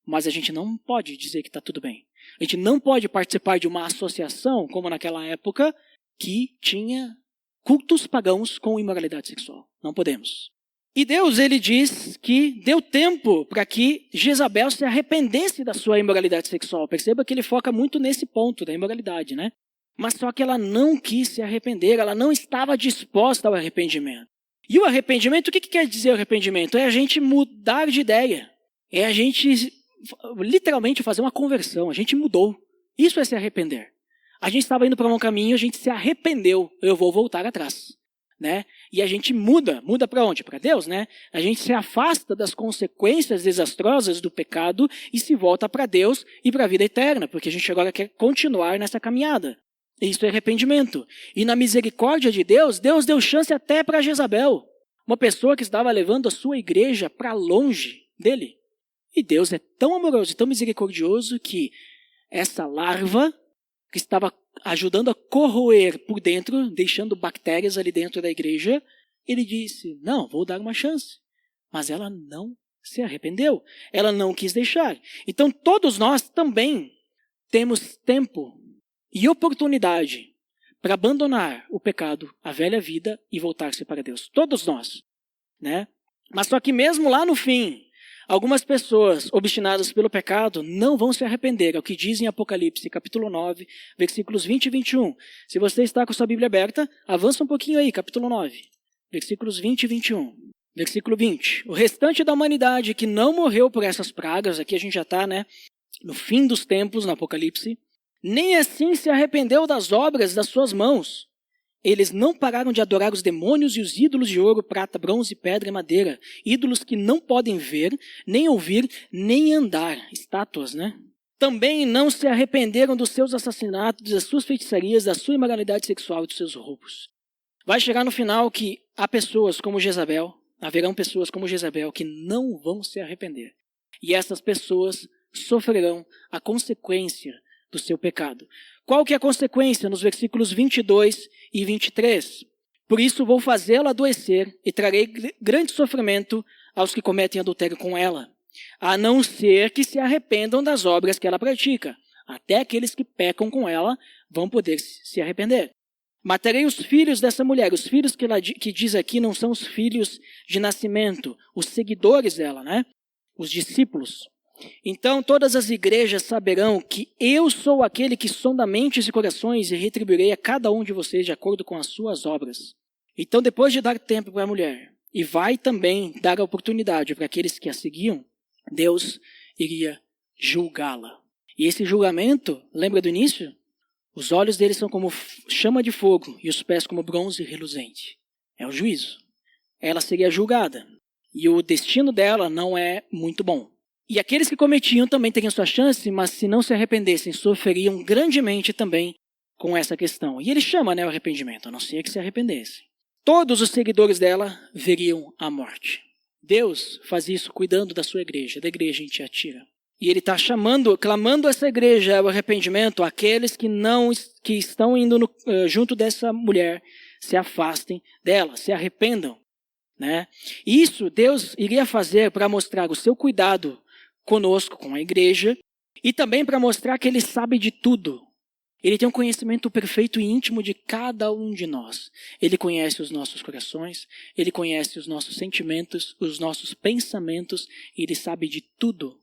Mas a gente não pode dizer que está tudo bem. A gente não pode participar de uma associação, como naquela época, que tinha cultos pagãos com imoralidade sexual. Não podemos. E Deus, Ele diz que deu tempo para que Jezabel se arrependesse da sua imoralidade sexual. Perceba que ele foca muito nesse ponto da imoralidade, né? Mas só que ela não quis se arrepender, ela não estava disposta ao arrependimento. E o arrependimento, o que quer dizer o arrependimento? É a gente mudar de ideia. É a gente literalmente fazer uma conversão. A gente mudou. Isso é se arrepender. A gente estava indo para um caminho, a gente se arrependeu. Eu vou voltar atrás. né? E a gente muda para onde? Para Deus, né? A gente se afasta das consequências desastrosas do pecado e se volta para Deus e para a vida eterna, porque a gente agora quer continuar nessa caminhada. Isso é arrependimento. E na misericórdia de Deus, Deus deu chance até para Jezabel, uma pessoa que estava levando a sua igreja para longe dele. E Deus é tão amoroso e tão misericordioso que essa larva que estava ajudando a corroer por dentro, deixando bactérias ali dentro da igreja, ele disse, não, vou dar uma chance. Mas ela não se arrependeu. Ela não quis deixar. Então todos nós também temos tempo e oportunidade para abandonar o pecado, a velha vida e voltar-se para Deus. Todos nós, né? Mas só que mesmo lá no fim, algumas pessoas obstinadas pelo pecado não vão se arrepender. É o que diz em Apocalipse, capítulo 9, versículos 20 e 21. Se você está com sua Bíblia aberta, avança um pouquinho aí, capítulo 9, versículos 20 e 21. Versículo 20. O restante da humanidade que não morreu por essas pragas, aqui a gente já está, né, no fim dos tempos, no Apocalipse, nem assim se arrependeu das obras das suas mãos. Eles não pararam de adorar os demônios e os ídolos de ouro, prata, bronze, pedra e madeira. Ídolos que não podem ver, nem ouvir, nem andar. Estátuas, né? Também não se arrependeram dos seus assassinatos, das suas feitiçarias, da sua imoralidade sexual e dos seus roubos. Vai chegar no final que há pessoas como Jezabel, haverão pessoas como Jezabel que não vão se arrepender. E essas pessoas sofrerão a consequência do seu pecado. Qual que é a consequência? Nos versículos 22 e 23. Por isso vou fazê-la adoecer e trarei grande sofrimento aos que cometem adultério com ela, a não ser que se arrependam das obras que ela pratica. Até aqueles que pecam com ela vão poder se arrepender. Matarei os filhos dessa mulher. Os filhos que diz aqui não são os filhos de nascimento, os seguidores dela, né? Os discípulos. Então todas as igrejas saberão que eu sou aquele que sonda mentes e corações e retribuirei a cada um de vocês de acordo com as suas obras. Então depois de dar tempo para a mulher, e vai também dar a oportunidade para aqueles que a seguiam, Deus iria julgá-la. E esse julgamento, lembra do início? Os olhos deles são como chama de fogo e os pés como bronze reluzente. É o juízo. Ela seria julgada. E o destino dela não é muito bom. E aqueles que cometiam também teriam sua chance, mas se não se arrependessem, sofreriam grandemente também com essa questão. E ele chama, né, o arrependimento, a não ser que se arrependessem. Todos os seguidores dela veriam a morte. Deus faz isso cuidando da sua igreja, da igreja em Tiatira. E ele está clamando essa igreja ao arrependimento, aqueles que estão indo junto dessa mulher, se afastem dela, se arrependam. Né? Isso Deus iria fazer para mostrar o seu cuidado conosco, com a igreja, e também para mostrar que ele sabe de tudo. Ele tem um conhecimento perfeito e íntimo de cada um de nós. Ele conhece os nossos corações, ele conhece os nossos sentimentos, os nossos pensamentos, e ele sabe de tudo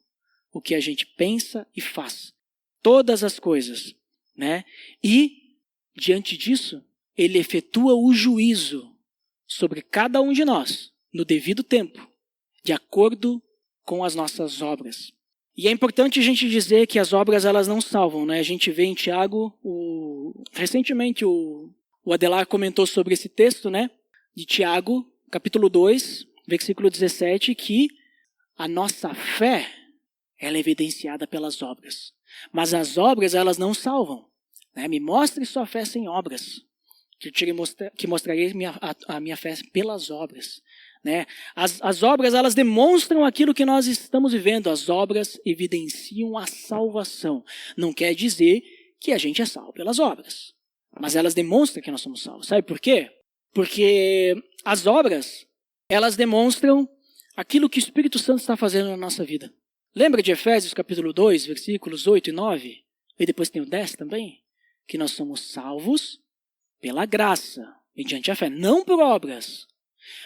o que a gente pensa e faz. Todas as coisas, né? E, diante disso, ele efetua o juízo sobre cada um de nós, no devido tempo, de acordo com as nossas obras. E é importante a gente dizer que as obras elas não salvam, né? A gente vê em Tiago, recentemente o Adelar comentou sobre esse texto, né? De Tiago, capítulo 2, versículo 17, que a nossa fé ela é evidenciada pelas obras. Mas as obras elas não salvam. Né? Me mostre sua fé sem obras, que mostrarei a minha fé pelas obras. Né? As obras elas demonstram aquilo que nós estamos vivendo. As obras evidenciam a salvação. Não quer dizer que a gente é salvo pelas obras. Mas elas demonstram que nós somos salvos. Sabe por quê? Porque as obras, elas demonstram aquilo que o Espírito Santo está fazendo na nossa vida. Lembra de Efésios capítulo 2, versículos 8 e 9? E depois tem o 10 também? Que nós somos salvos pela graça, mediante a fé, não por obras.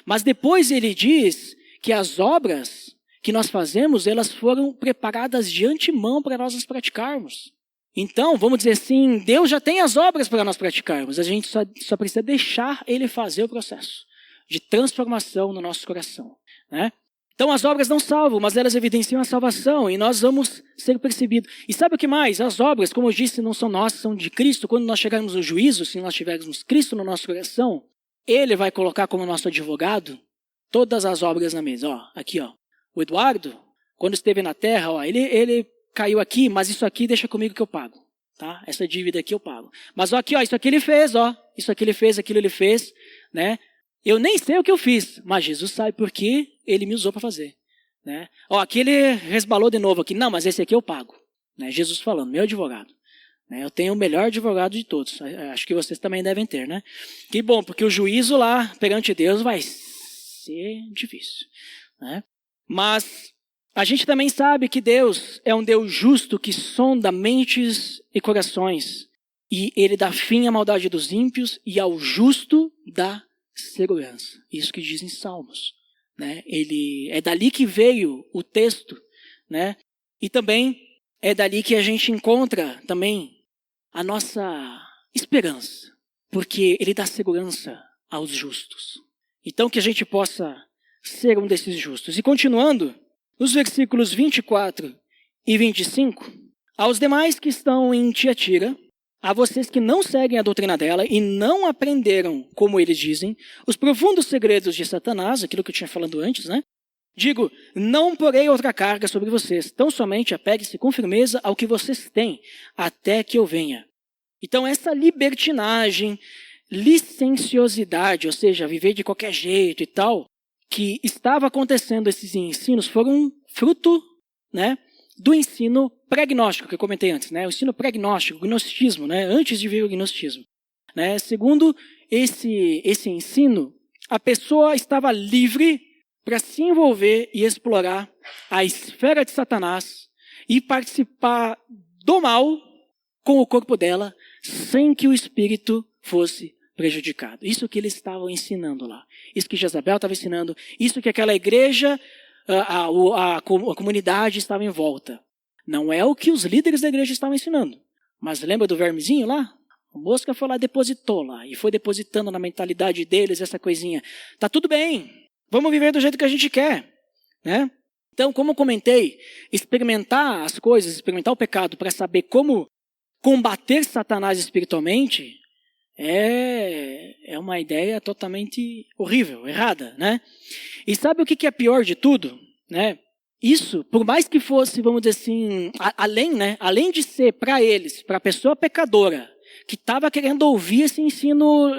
Mas depois ele diz que as obras que nós fazemos, elas foram preparadas de antemão para nós as praticarmos. Então, vamos dizer assim, Deus já tem as obras para nós praticarmos. A gente só precisa deixar ele fazer o processo de transformação no nosso coração. Né? Então, as obras não salvam, mas elas evidenciam a salvação e nós vamos ser percebidos. E sabe o que mais? As obras, como eu disse, não são nossas, são de Cristo. Quando nós chegarmos ao juízo, se nós tivermos Cristo no nosso coração, ele vai colocar como nosso advogado todas as obras na mesa. Ó, aqui, ó. O Eduardo, quando esteve na terra, ó, ele caiu aqui, mas isso aqui deixa comigo que eu pago. Tá? Essa dívida aqui eu pago. Mas ó, aqui, ó, isso aqui ele fez, ó. Isso aqui ele fez, aquilo ele fez, né? Eu nem sei o que eu fiz, mas Jesus sabe por que ele me usou para fazer. Né? Ó, aqui ele resbalou de novo aqui. Não, mas esse aqui eu pago. Né? Jesus falando, meu advogado. Né? Eu tenho o melhor advogado de todos. Acho que vocês também devem ter, né? Que bom, porque o juízo lá perante Deus vai ser difícil. Né? Mas a gente também sabe que Deus é um Deus justo que sonda mentes e corações. E ele dá fim à maldade dos ímpios e ao justo dá segurança. Isso que diz em Salmos. Né? É dali que veio o texto. Né? E também é dali que a gente encontra também a nossa esperança. Porque ele dá segurança aos justos. Então que a gente possa ser um desses justos. E continuando, nos versículos 24 e 25, aos demais que estão em Tiatira, a vocês que não seguem a doutrina dela e não aprenderam, como eles dizem, os profundos segredos de Satanás, aquilo que eu tinha falado antes, né? Digo, não porei outra carga sobre vocês, tão somente apegue-se com firmeza ao que vocês têm, até que eu venha. Então essa libertinagem, licenciosidade, ou seja, viver de qualquer jeito e tal, que estava acontecendo esses ensinos, foram fruto, né, do ensino pregnóstico, que eu comentei antes, né? O ensino pregnóstico, o gnosticismo, né? Antes de vir o gnosticismo. Né? Segundo esse ensino, a pessoa estava livre para se envolver e explorar a esfera de Satanás e participar do mal com o corpo dela, sem que o espírito fosse prejudicado. Isso que eles estavam ensinando lá. Isso que Jezabel estava ensinando. Isso que aquela igreja, a comunidade estava em volta. Não é o que os líderes da igreja estavam ensinando. Mas lembra do vermezinho lá? A mosca foi lá, depositou lá. E foi depositando na mentalidade deles essa coisinha. Tá tudo bem. Vamos viver do jeito que a gente quer. Né? Então, como eu comentei, experimentar as coisas, experimentar o pecado para saber como combater Satanás espiritualmente é uma ideia totalmente horrível, errada, né? E sabe o que é pior de tudo? Né? Isso, por mais que fosse, vamos dizer assim, além de ser para eles, para a pessoa pecadora, que estava querendo ouvir esse ensino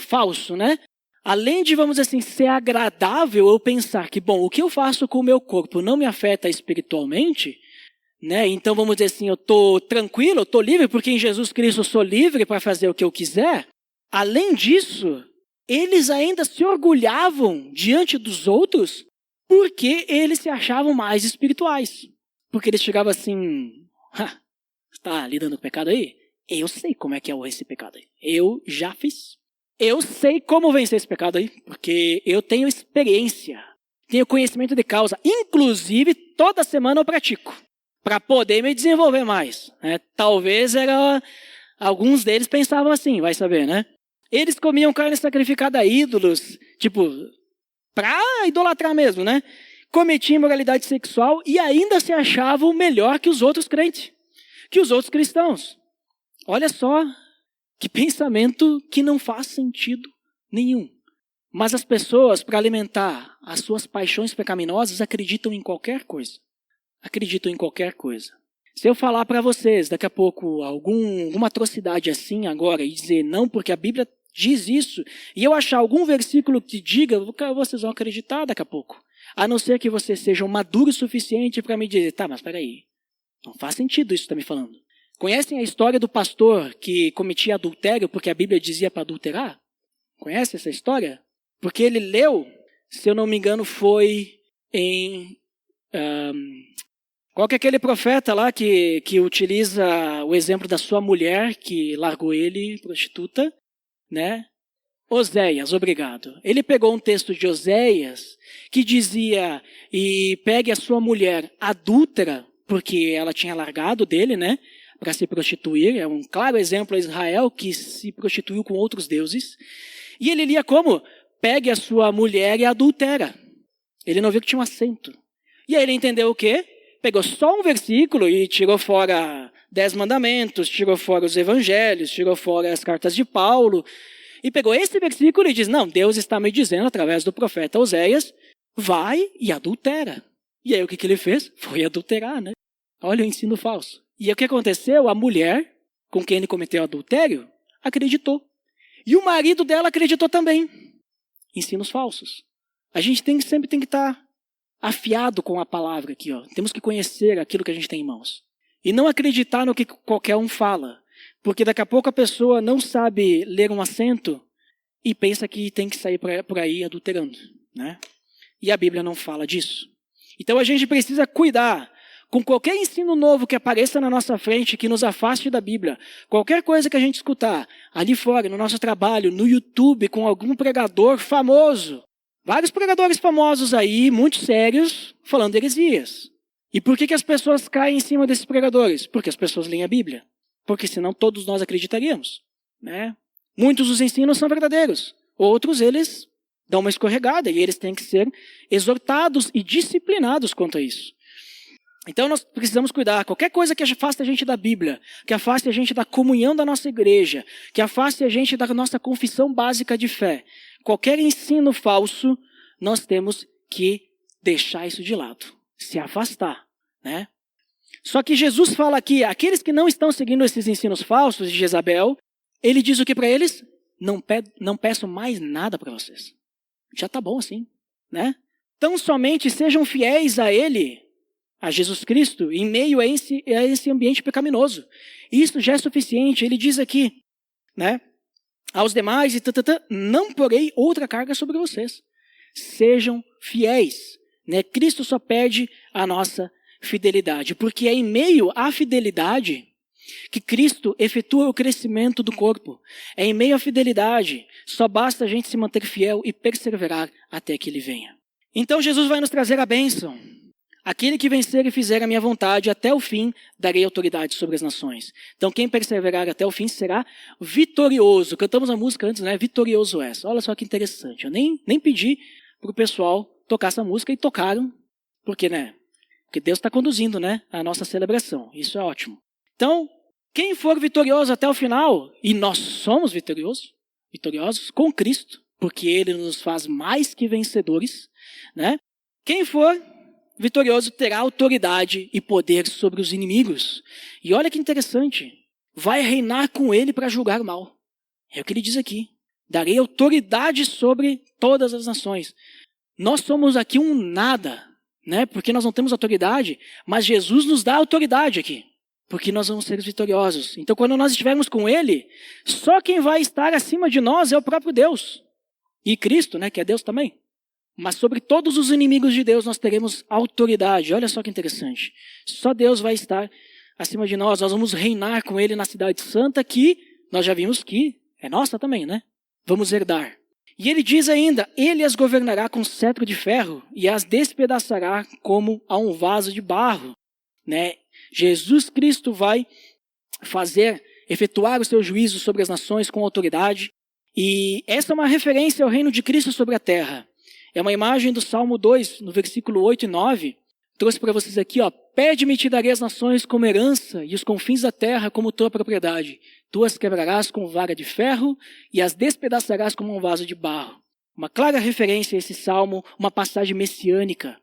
falso, né? Além de, vamos dizer assim, ser agradável eu pensar que, bom, o que eu faço com o meu corpo não me afeta espiritualmente, né? Então, vamos dizer assim, eu estou tranquilo, eu estou livre, porque em Jesus Cristo eu sou livre para fazer o que eu quiser. Além disso, eles ainda se orgulhavam diante dos outros porque eles se achavam mais espirituais. Porque eles chegavam assim, está lidando com o pecado aí? Eu sei como é que é esse pecado aí. Eu já fiz. Eu sei como vencer esse pecado aí, porque eu tenho experiência, tenho conhecimento de causa. Inclusive, toda semana eu pratico, para poder me desenvolver mais. Né? Talvez alguns deles pensavam assim, vai saber, né? Eles comiam carne sacrificada a ídolos, tipo, para idolatrar mesmo, né? Cometiam imoralidade sexual e ainda se achavam melhor que os outros crentes, que os outros cristãos. Olha só, que pensamento que não faz sentido nenhum. Mas as pessoas, para alimentar as suas paixões pecaminosas, acreditam em qualquer coisa. Acreditam em qualquer coisa. Se eu falar para vocês daqui a pouco alguma atrocidade assim agora e dizer não, porque a Bíblia diz isso, e eu achar algum versículo que diga, vocês vão acreditar daqui a pouco. A não ser que vocês sejam maduros o suficiente para me dizer, tá, mas peraí, não faz sentido isso que está me falando. Conhecem a história do pastor que cometia adultério porque a Bíblia dizia para adulterar? Conhece essa história? Porque ele leu, se eu não me engano, foi em... qual que é aquele profeta lá que utiliza o exemplo da sua mulher que largou ele, prostituta, né? Oséias, obrigado. Ele pegou um texto de Oséias que dizia, e pegue a sua mulher adúltera, porque ela tinha largado dele, né? Para se prostituir. É um claro exemplo a Israel que se prostituiu com outros deuses. E ele lia como? Pegue a sua mulher e adultera. Ele não viu que tinha um acento. E aí ele entendeu o quê? Pegou só um versículo e tirou fora 10 mandamentos, tirou fora os evangelhos, tirou fora as cartas de Paulo. e pegou esse versículo e diz, não, Deus está me dizendo através do profeta Oséias, vai e adultera. E aí o que ele fez? Foi adulterar, né? Olha o ensino falso. E aí, o que aconteceu? A mulher com quem ele cometeu adultério acreditou. E o marido dela acreditou também. Ensinos falsos. A gente sempre tem que estar afiado com a palavra aqui, ó. Temos que conhecer aquilo que a gente tem em mãos. E não acreditar no que qualquer um fala. Porque daqui a pouco a pessoa não sabe ler um acento e pensa que tem que sair por aí adulterando, né? E a Bíblia não fala disso. Então a gente precisa cuidar com qualquer ensino novo que apareça na nossa frente, que nos afaste da Bíblia. Qualquer coisa que a gente escutar ali fora, no nosso trabalho, no YouTube, com algum pregador famoso. Vários pregadores famosos aí, muito sérios, falando heresias. E por que as pessoas caem em cima desses pregadores? Porque as pessoas leem a Bíblia. Porque senão todos nós acreditaríamos, né? Muitos dos ensinos são verdadeiros. Outros, eles dão uma escorregada e eles têm que ser exortados e disciplinados quanto a isso. Então nós precisamos cuidar. Qualquer coisa que afaste a gente da Bíblia, que afaste a gente da comunhão da nossa igreja, que afaste a gente da nossa confissão básica de fé, qualquer ensino falso, nós temos que deixar isso de lado, se afastar, né? Só que Jesus fala aqui, aqueles que não estão seguindo esses ensinos falsos de Jezabel, ele diz o que para eles? Não peço mais nada para vocês. Já está bom assim, né? Tão somente sejam fiéis a Ele, a Jesus Cristo, em meio a esse ambiente pecaminoso. Isso já é suficiente. Ele diz aqui, né? Aos demais, não porei outra carga sobre vocês. Sejam fiéis, né? Cristo só pede a nossa fidelidade, porque é em meio à fidelidade que Cristo efetua o crescimento do corpo. É em meio à fidelidade, só basta a gente se manter fiel e perseverar até que Ele venha. Então Jesus vai nos trazer a bênção. Aquele que vencer e fizer a minha vontade até o fim, darei autoridade sobre as nações. Então quem perseverar até o fim será vitorioso. Cantamos a música antes, né? Vitorioso és. Olha só que interessante. Eu nem pedi para o pessoal tocar essa música e tocaram. Porque, né? Porque Deus está conduzindo, né? A nossa celebração. Isso é ótimo. Então, quem for vitorioso até o final, e nós somos vitoriosos com Cristo, porque Ele nos faz mais que vencedores, né? Quem for vitorioso terá autoridade e poder sobre os inimigos. E olha que interessante, vai reinar com Ele para julgar o mal. É o que Ele diz aqui. Darei autoridade sobre todas as nações. Nós somos aqui um nada, né? Porque nós não temos autoridade, mas Jesus nos dá autoridade aqui. Porque nós vamos ser vitoriosos. Então, quando nós estivermos com Ele, só quem vai estar acima de nós é o próprio Deus. E Cristo, né, que é Deus também. Mas sobre todos os inimigos de Deus nós teremos autoridade. Olha só que interessante. Só Deus vai estar acima de nós. Nós vamos reinar com Ele na cidade santa, que nós já vimos que é nossa também, né? Vamos herdar. E Ele diz ainda, Ele as governará com cetro de ferro e as despedaçará como a um vaso de barro, né? Jesus Cristo vai efetuar o seu juízo sobre as nações com autoridade. E essa é uma referência ao reino de Cristo sobre a terra. É uma imagem do Salmo 2, no versículo 8 e 9. Trouxe para vocês aqui, ó. Pede-me e te darei as nações como herança e os confins da terra como tua propriedade. Tu as quebrarás com vara de ferro e as despedaçarás como um vaso de barro. Uma clara referência a esse salmo, uma passagem messiânica,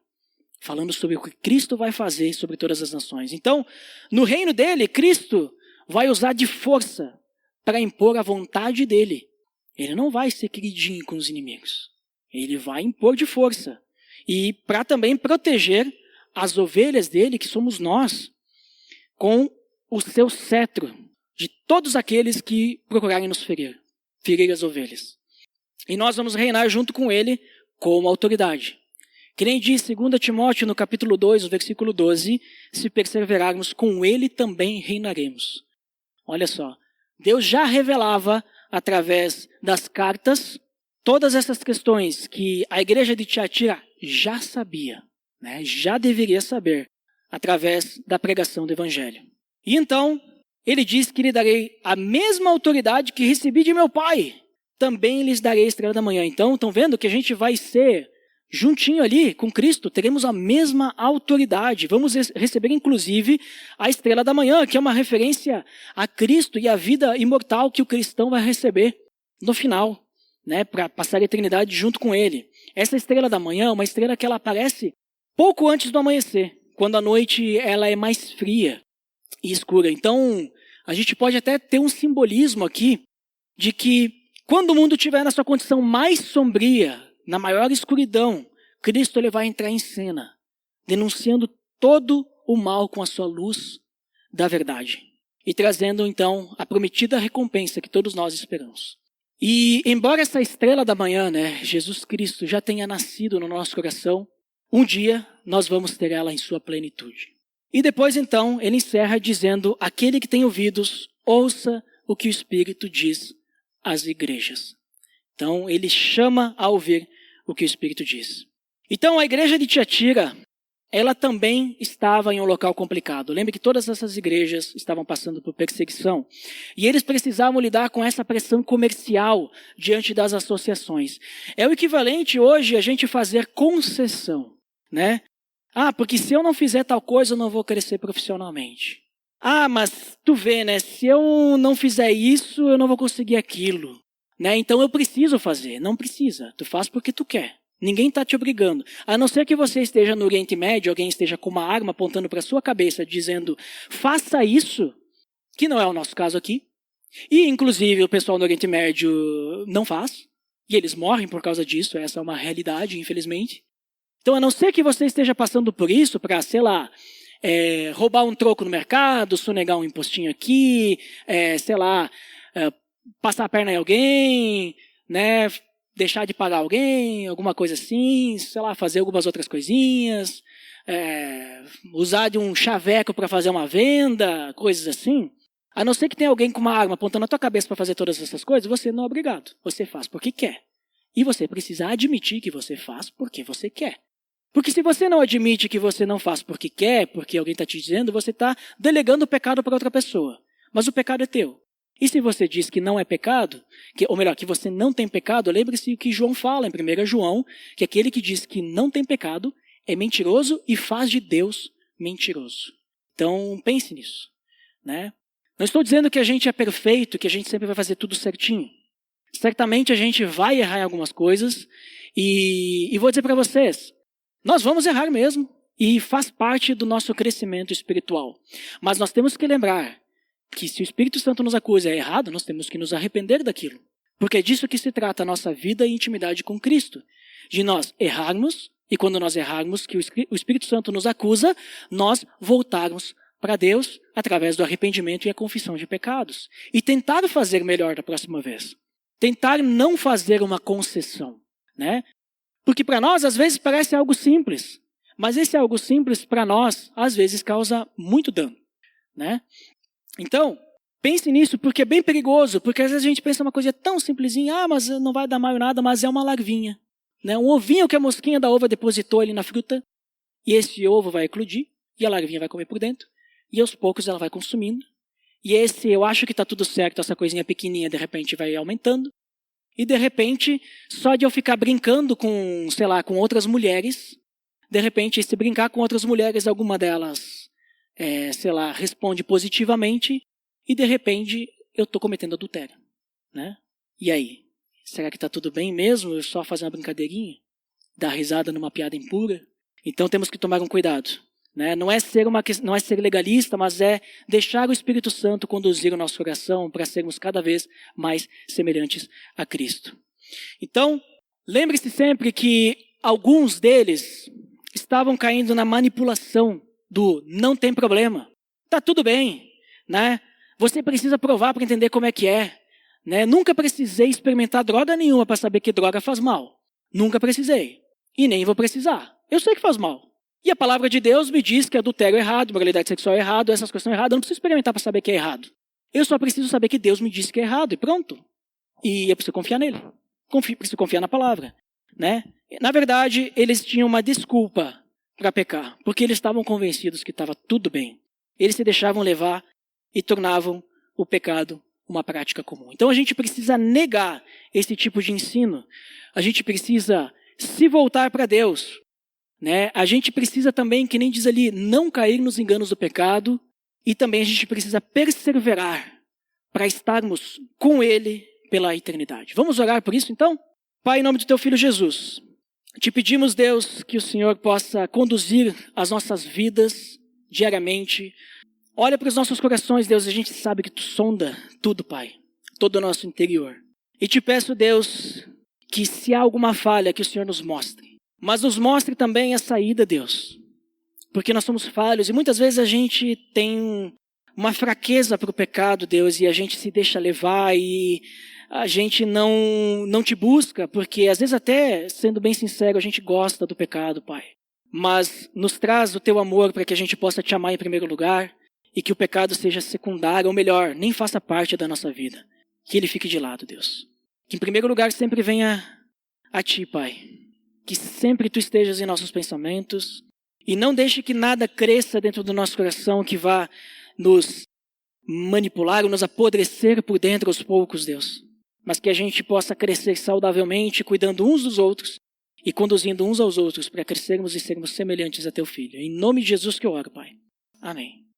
falando sobre o que Cristo vai fazer sobre todas as nações. Então, no reino dele, Cristo vai usar de força para impor a vontade dele. Ele não vai ser queridinho com os inimigos. Ele vai impor de força. E para também proteger as ovelhas dele, que somos nós, com o seu cetro de todos aqueles que procurarem nos ferir as ovelhas. E nós vamos reinar junto com ele como autoridade. Que nem diz 2 Timóteo no capítulo 2, no versículo 12, se perseverarmos com ele também reinaremos. Olha só, Deus já revelava através das cartas todas essas questões que a igreja de Tiatira já sabia, né? Já deveria saber, através da pregação do evangelho. E então, ele diz que lhe darei a mesma autoridade que recebi de meu Pai. Também lhes darei a estrela da manhã. Então, estão vendo que a gente vai ser juntinho ali com Cristo, teremos a mesma autoridade. Vamos receber, inclusive, a estrela da manhã, que é uma referência a Cristo e a vida imortal que o cristão vai receber. no final, né, para passar a eternidade junto com ele. Essa estrela da manhã é uma estrela que ela aparece pouco antes do amanhecer, quando a noite ela é mais fria e escura. Então, a gente pode até ter um simbolismo aqui de que quando o mundo estiver na sua condição mais sombria, na maior escuridão, Cristo ele vai entrar em cena, denunciando todo o mal com a sua luz da verdade e trazendo então a prometida recompensa que todos nós esperamos. E embora essa estrela da manhã, né, Jesus Cristo, já tenha nascido no nosso coração, um dia nós vamos ter ela em sua plenitude. E depois então ele encerra dizendo: aquele que tem ouvidos, ouça o que o Espírito diz às igrejas. Então ele chama a ouvir o que o Espírito diz. Então a igreja de Tiatira, ela também estava em um local complicado. Lembre que todas essas igrejas estavam passando por perseguição. E eles precisavam lidar com essa pressão comercial diante das associações. É o equivalente hoje a gente fazer concessão, né? Ah, porque se eu não fizer tal coisa, eu não vou crescer profissionalmente. Ah, mas tu vê, né? Se eu não fizer isso, eu não vou conseguir aquilo, né? Então eu preciso fazer. Não precisa. Tu faz porque tu quer. Ninguém está te obrigando. A não ser que você esteja no Oriente Médio, alguém esteja com uma arma apontando para a sua cabeça, dizendo, faça isso, que não é o nosso caso aqui. E, inclusive, o pessoal no Oriente Médio não faz. E eles morrem por causa disso. Essa é uma realidade, infelizmente. Então, a não ser que você esteja passando por isso para, sei lá, roubar um troco no mercado, sonegar um impostinho aqui, passar a perna em alguém, né? Deixar de pagar alguém, alguma coisa assim, sei lá, fazer algumas outras coisinhas, usar de um chaveco para fazer uma venda, coisas assim. A não ser que tenha alguém com uma arma apontando na tua cabeça para fazer todas essas coisas, você não é obrigado. Você faz porque quer. E você precisa admitir que você faz porque você quer. Porque se você não admite que você não faz porque quer, porque alguém está te dizendo, você está delegando o pecado para outra pessoa. Mas o pecado é teu. E se você diz que não é pecado, ou melhor, que você não tem pecado, lembre-se o que João fala em 1 João, que aquele que diz que não tem pecado é mentiroso e faz de Deus mentiroso. Então, pense nisso, né? Não estou dizendo que a gente é perfeito, que a gente sempre vai fazer tudo certinho. Certamente a gente vai errar em algumas coisas e vou dizer para vocês, nós vamos errar mesmo e faz parte do nosso crescimento espiritual. Mas nós temos que lembrar que se o Espírito Santo nos acusa é errado, nós temos que nos arrepender daquilo. Porque é disso que se trata a nossa vida e intimidade com Cristo. De nós errarmos, e quando nós errarmos, que o Espírito Santo nos acusa, nós voltarmos para Deus através do arrependimento e a confissão de pecados. E tentar fazer melhor da próxima vez. Tentar não fazer uma concessão, né? Porque para nós, às vezes, parece algo simples. Mas esse algo simples, para nós, às vezes, causa muito dano, né? Então, pense nisso, porque é bem perigoso, porque às vezes a gente pensa uma coisa tão simplesinha, mas não vai dar mal nada, mas é uma larvinha. Né? Um ovinho que a mosquinha da ova depositou ali na fruta, e esse ovo vai eclodir, e a larvinha vai comer por dentro, e aos poucos ela vai consumindo. E eu acho que está tudo certo, essa coisinha pequenininha de repente vai aumentando, e de repente, só de eu ficar brincando com, sei lá, com outras mulheres, de repente, se brincar com outras mulheres, alguma delas responde positivamente e de repente eu estou cometendo adultério, né? E aí? Será que está tudo bem mesmo? Eu só fazer uma brincadeirinha? Dar risada numa piada impura? Então temos que tomar um cuidado, né? Não é ser legalista, mas é deixar o Espírito Santo conduzir o nosso coração para sermos cada vez mais semelhantes a Cristo. Então, lembre-se sempre que alguns deles estavam caindo na manipulação do não tem problema, tá tudo bem, né? Você precisa provar para entender como é que é, né? Nunca precisei experimentar droga nenhuma para saber que droga faz mal. Nunca precisei. E nem vou precisar. Eu sei que faz mal. E a palavra de Deus me diz que adultério é errado, moralidade sexual é errado, essas coisas são erradas. Eu não preciso experimentar para saber que é errado. Eu só preciso saber que Deus me disse que é errado e pronto. E eu preciso confiar nele. Preciso confiar na palavra, né? Na verdade, eles tinham uma desculpa para pecar, porque eles estavam convencidos que estava tudo bem. Eles se deixavam levar e tornavam o pecado uma prática comum. Então a gente precisa negar esse tipo de ensino. A gente precisa se voltar para Deus, né? A gente precisa também, que nem diz ali, não cair nos enganos do pecado, e também a gente precisa perseverar para estarmos com Ele pela eternidade. Vamos orar por isso então? Pai, em nome do teu Filho Jesus, te pedimos, Deus, que o Senhor possa conduzir as nossas vidas diariamente. Olha para os nossos corações, Deus, a gente sabe que tu sonda tudo, Pai, todo o nosso interior. E te peço, Deus, que se há alguma falha, que o Senhor nos mostre. Mas nos mostre também a saída, Deus. Porque nós somos falhos e muitas vezes a gente tem uma fraqueza para o pecado, Deus, e a gente se deixa levar e a gente não te busca, porque às vezes até, sendo bem sincero, a gente gosta do pecado, Pai. Mas nos traz o teu amor para que a gente possa te amar em primeiro lugar e que o pecado seja secundário, ou melhor, nem faça parte da nossa vida. Que ele fique de lado, Deus. Que em primeiro lugar sempre venha a ti, Pai. Que sempre tu estejas em nossos pensamentos e não deixe que nada cresça dentro do nosso coração que vá nos manipular ou nos apodrecer por dentro aos poucos, Deus. Mas que a gente possa crescer saudavelmente, cuidando uns dos outros e conduzindo uns aos outros para crescermos e sermos semelhantes a teu Filho. Em nome de Jesus que eu oro, Pai. Amém.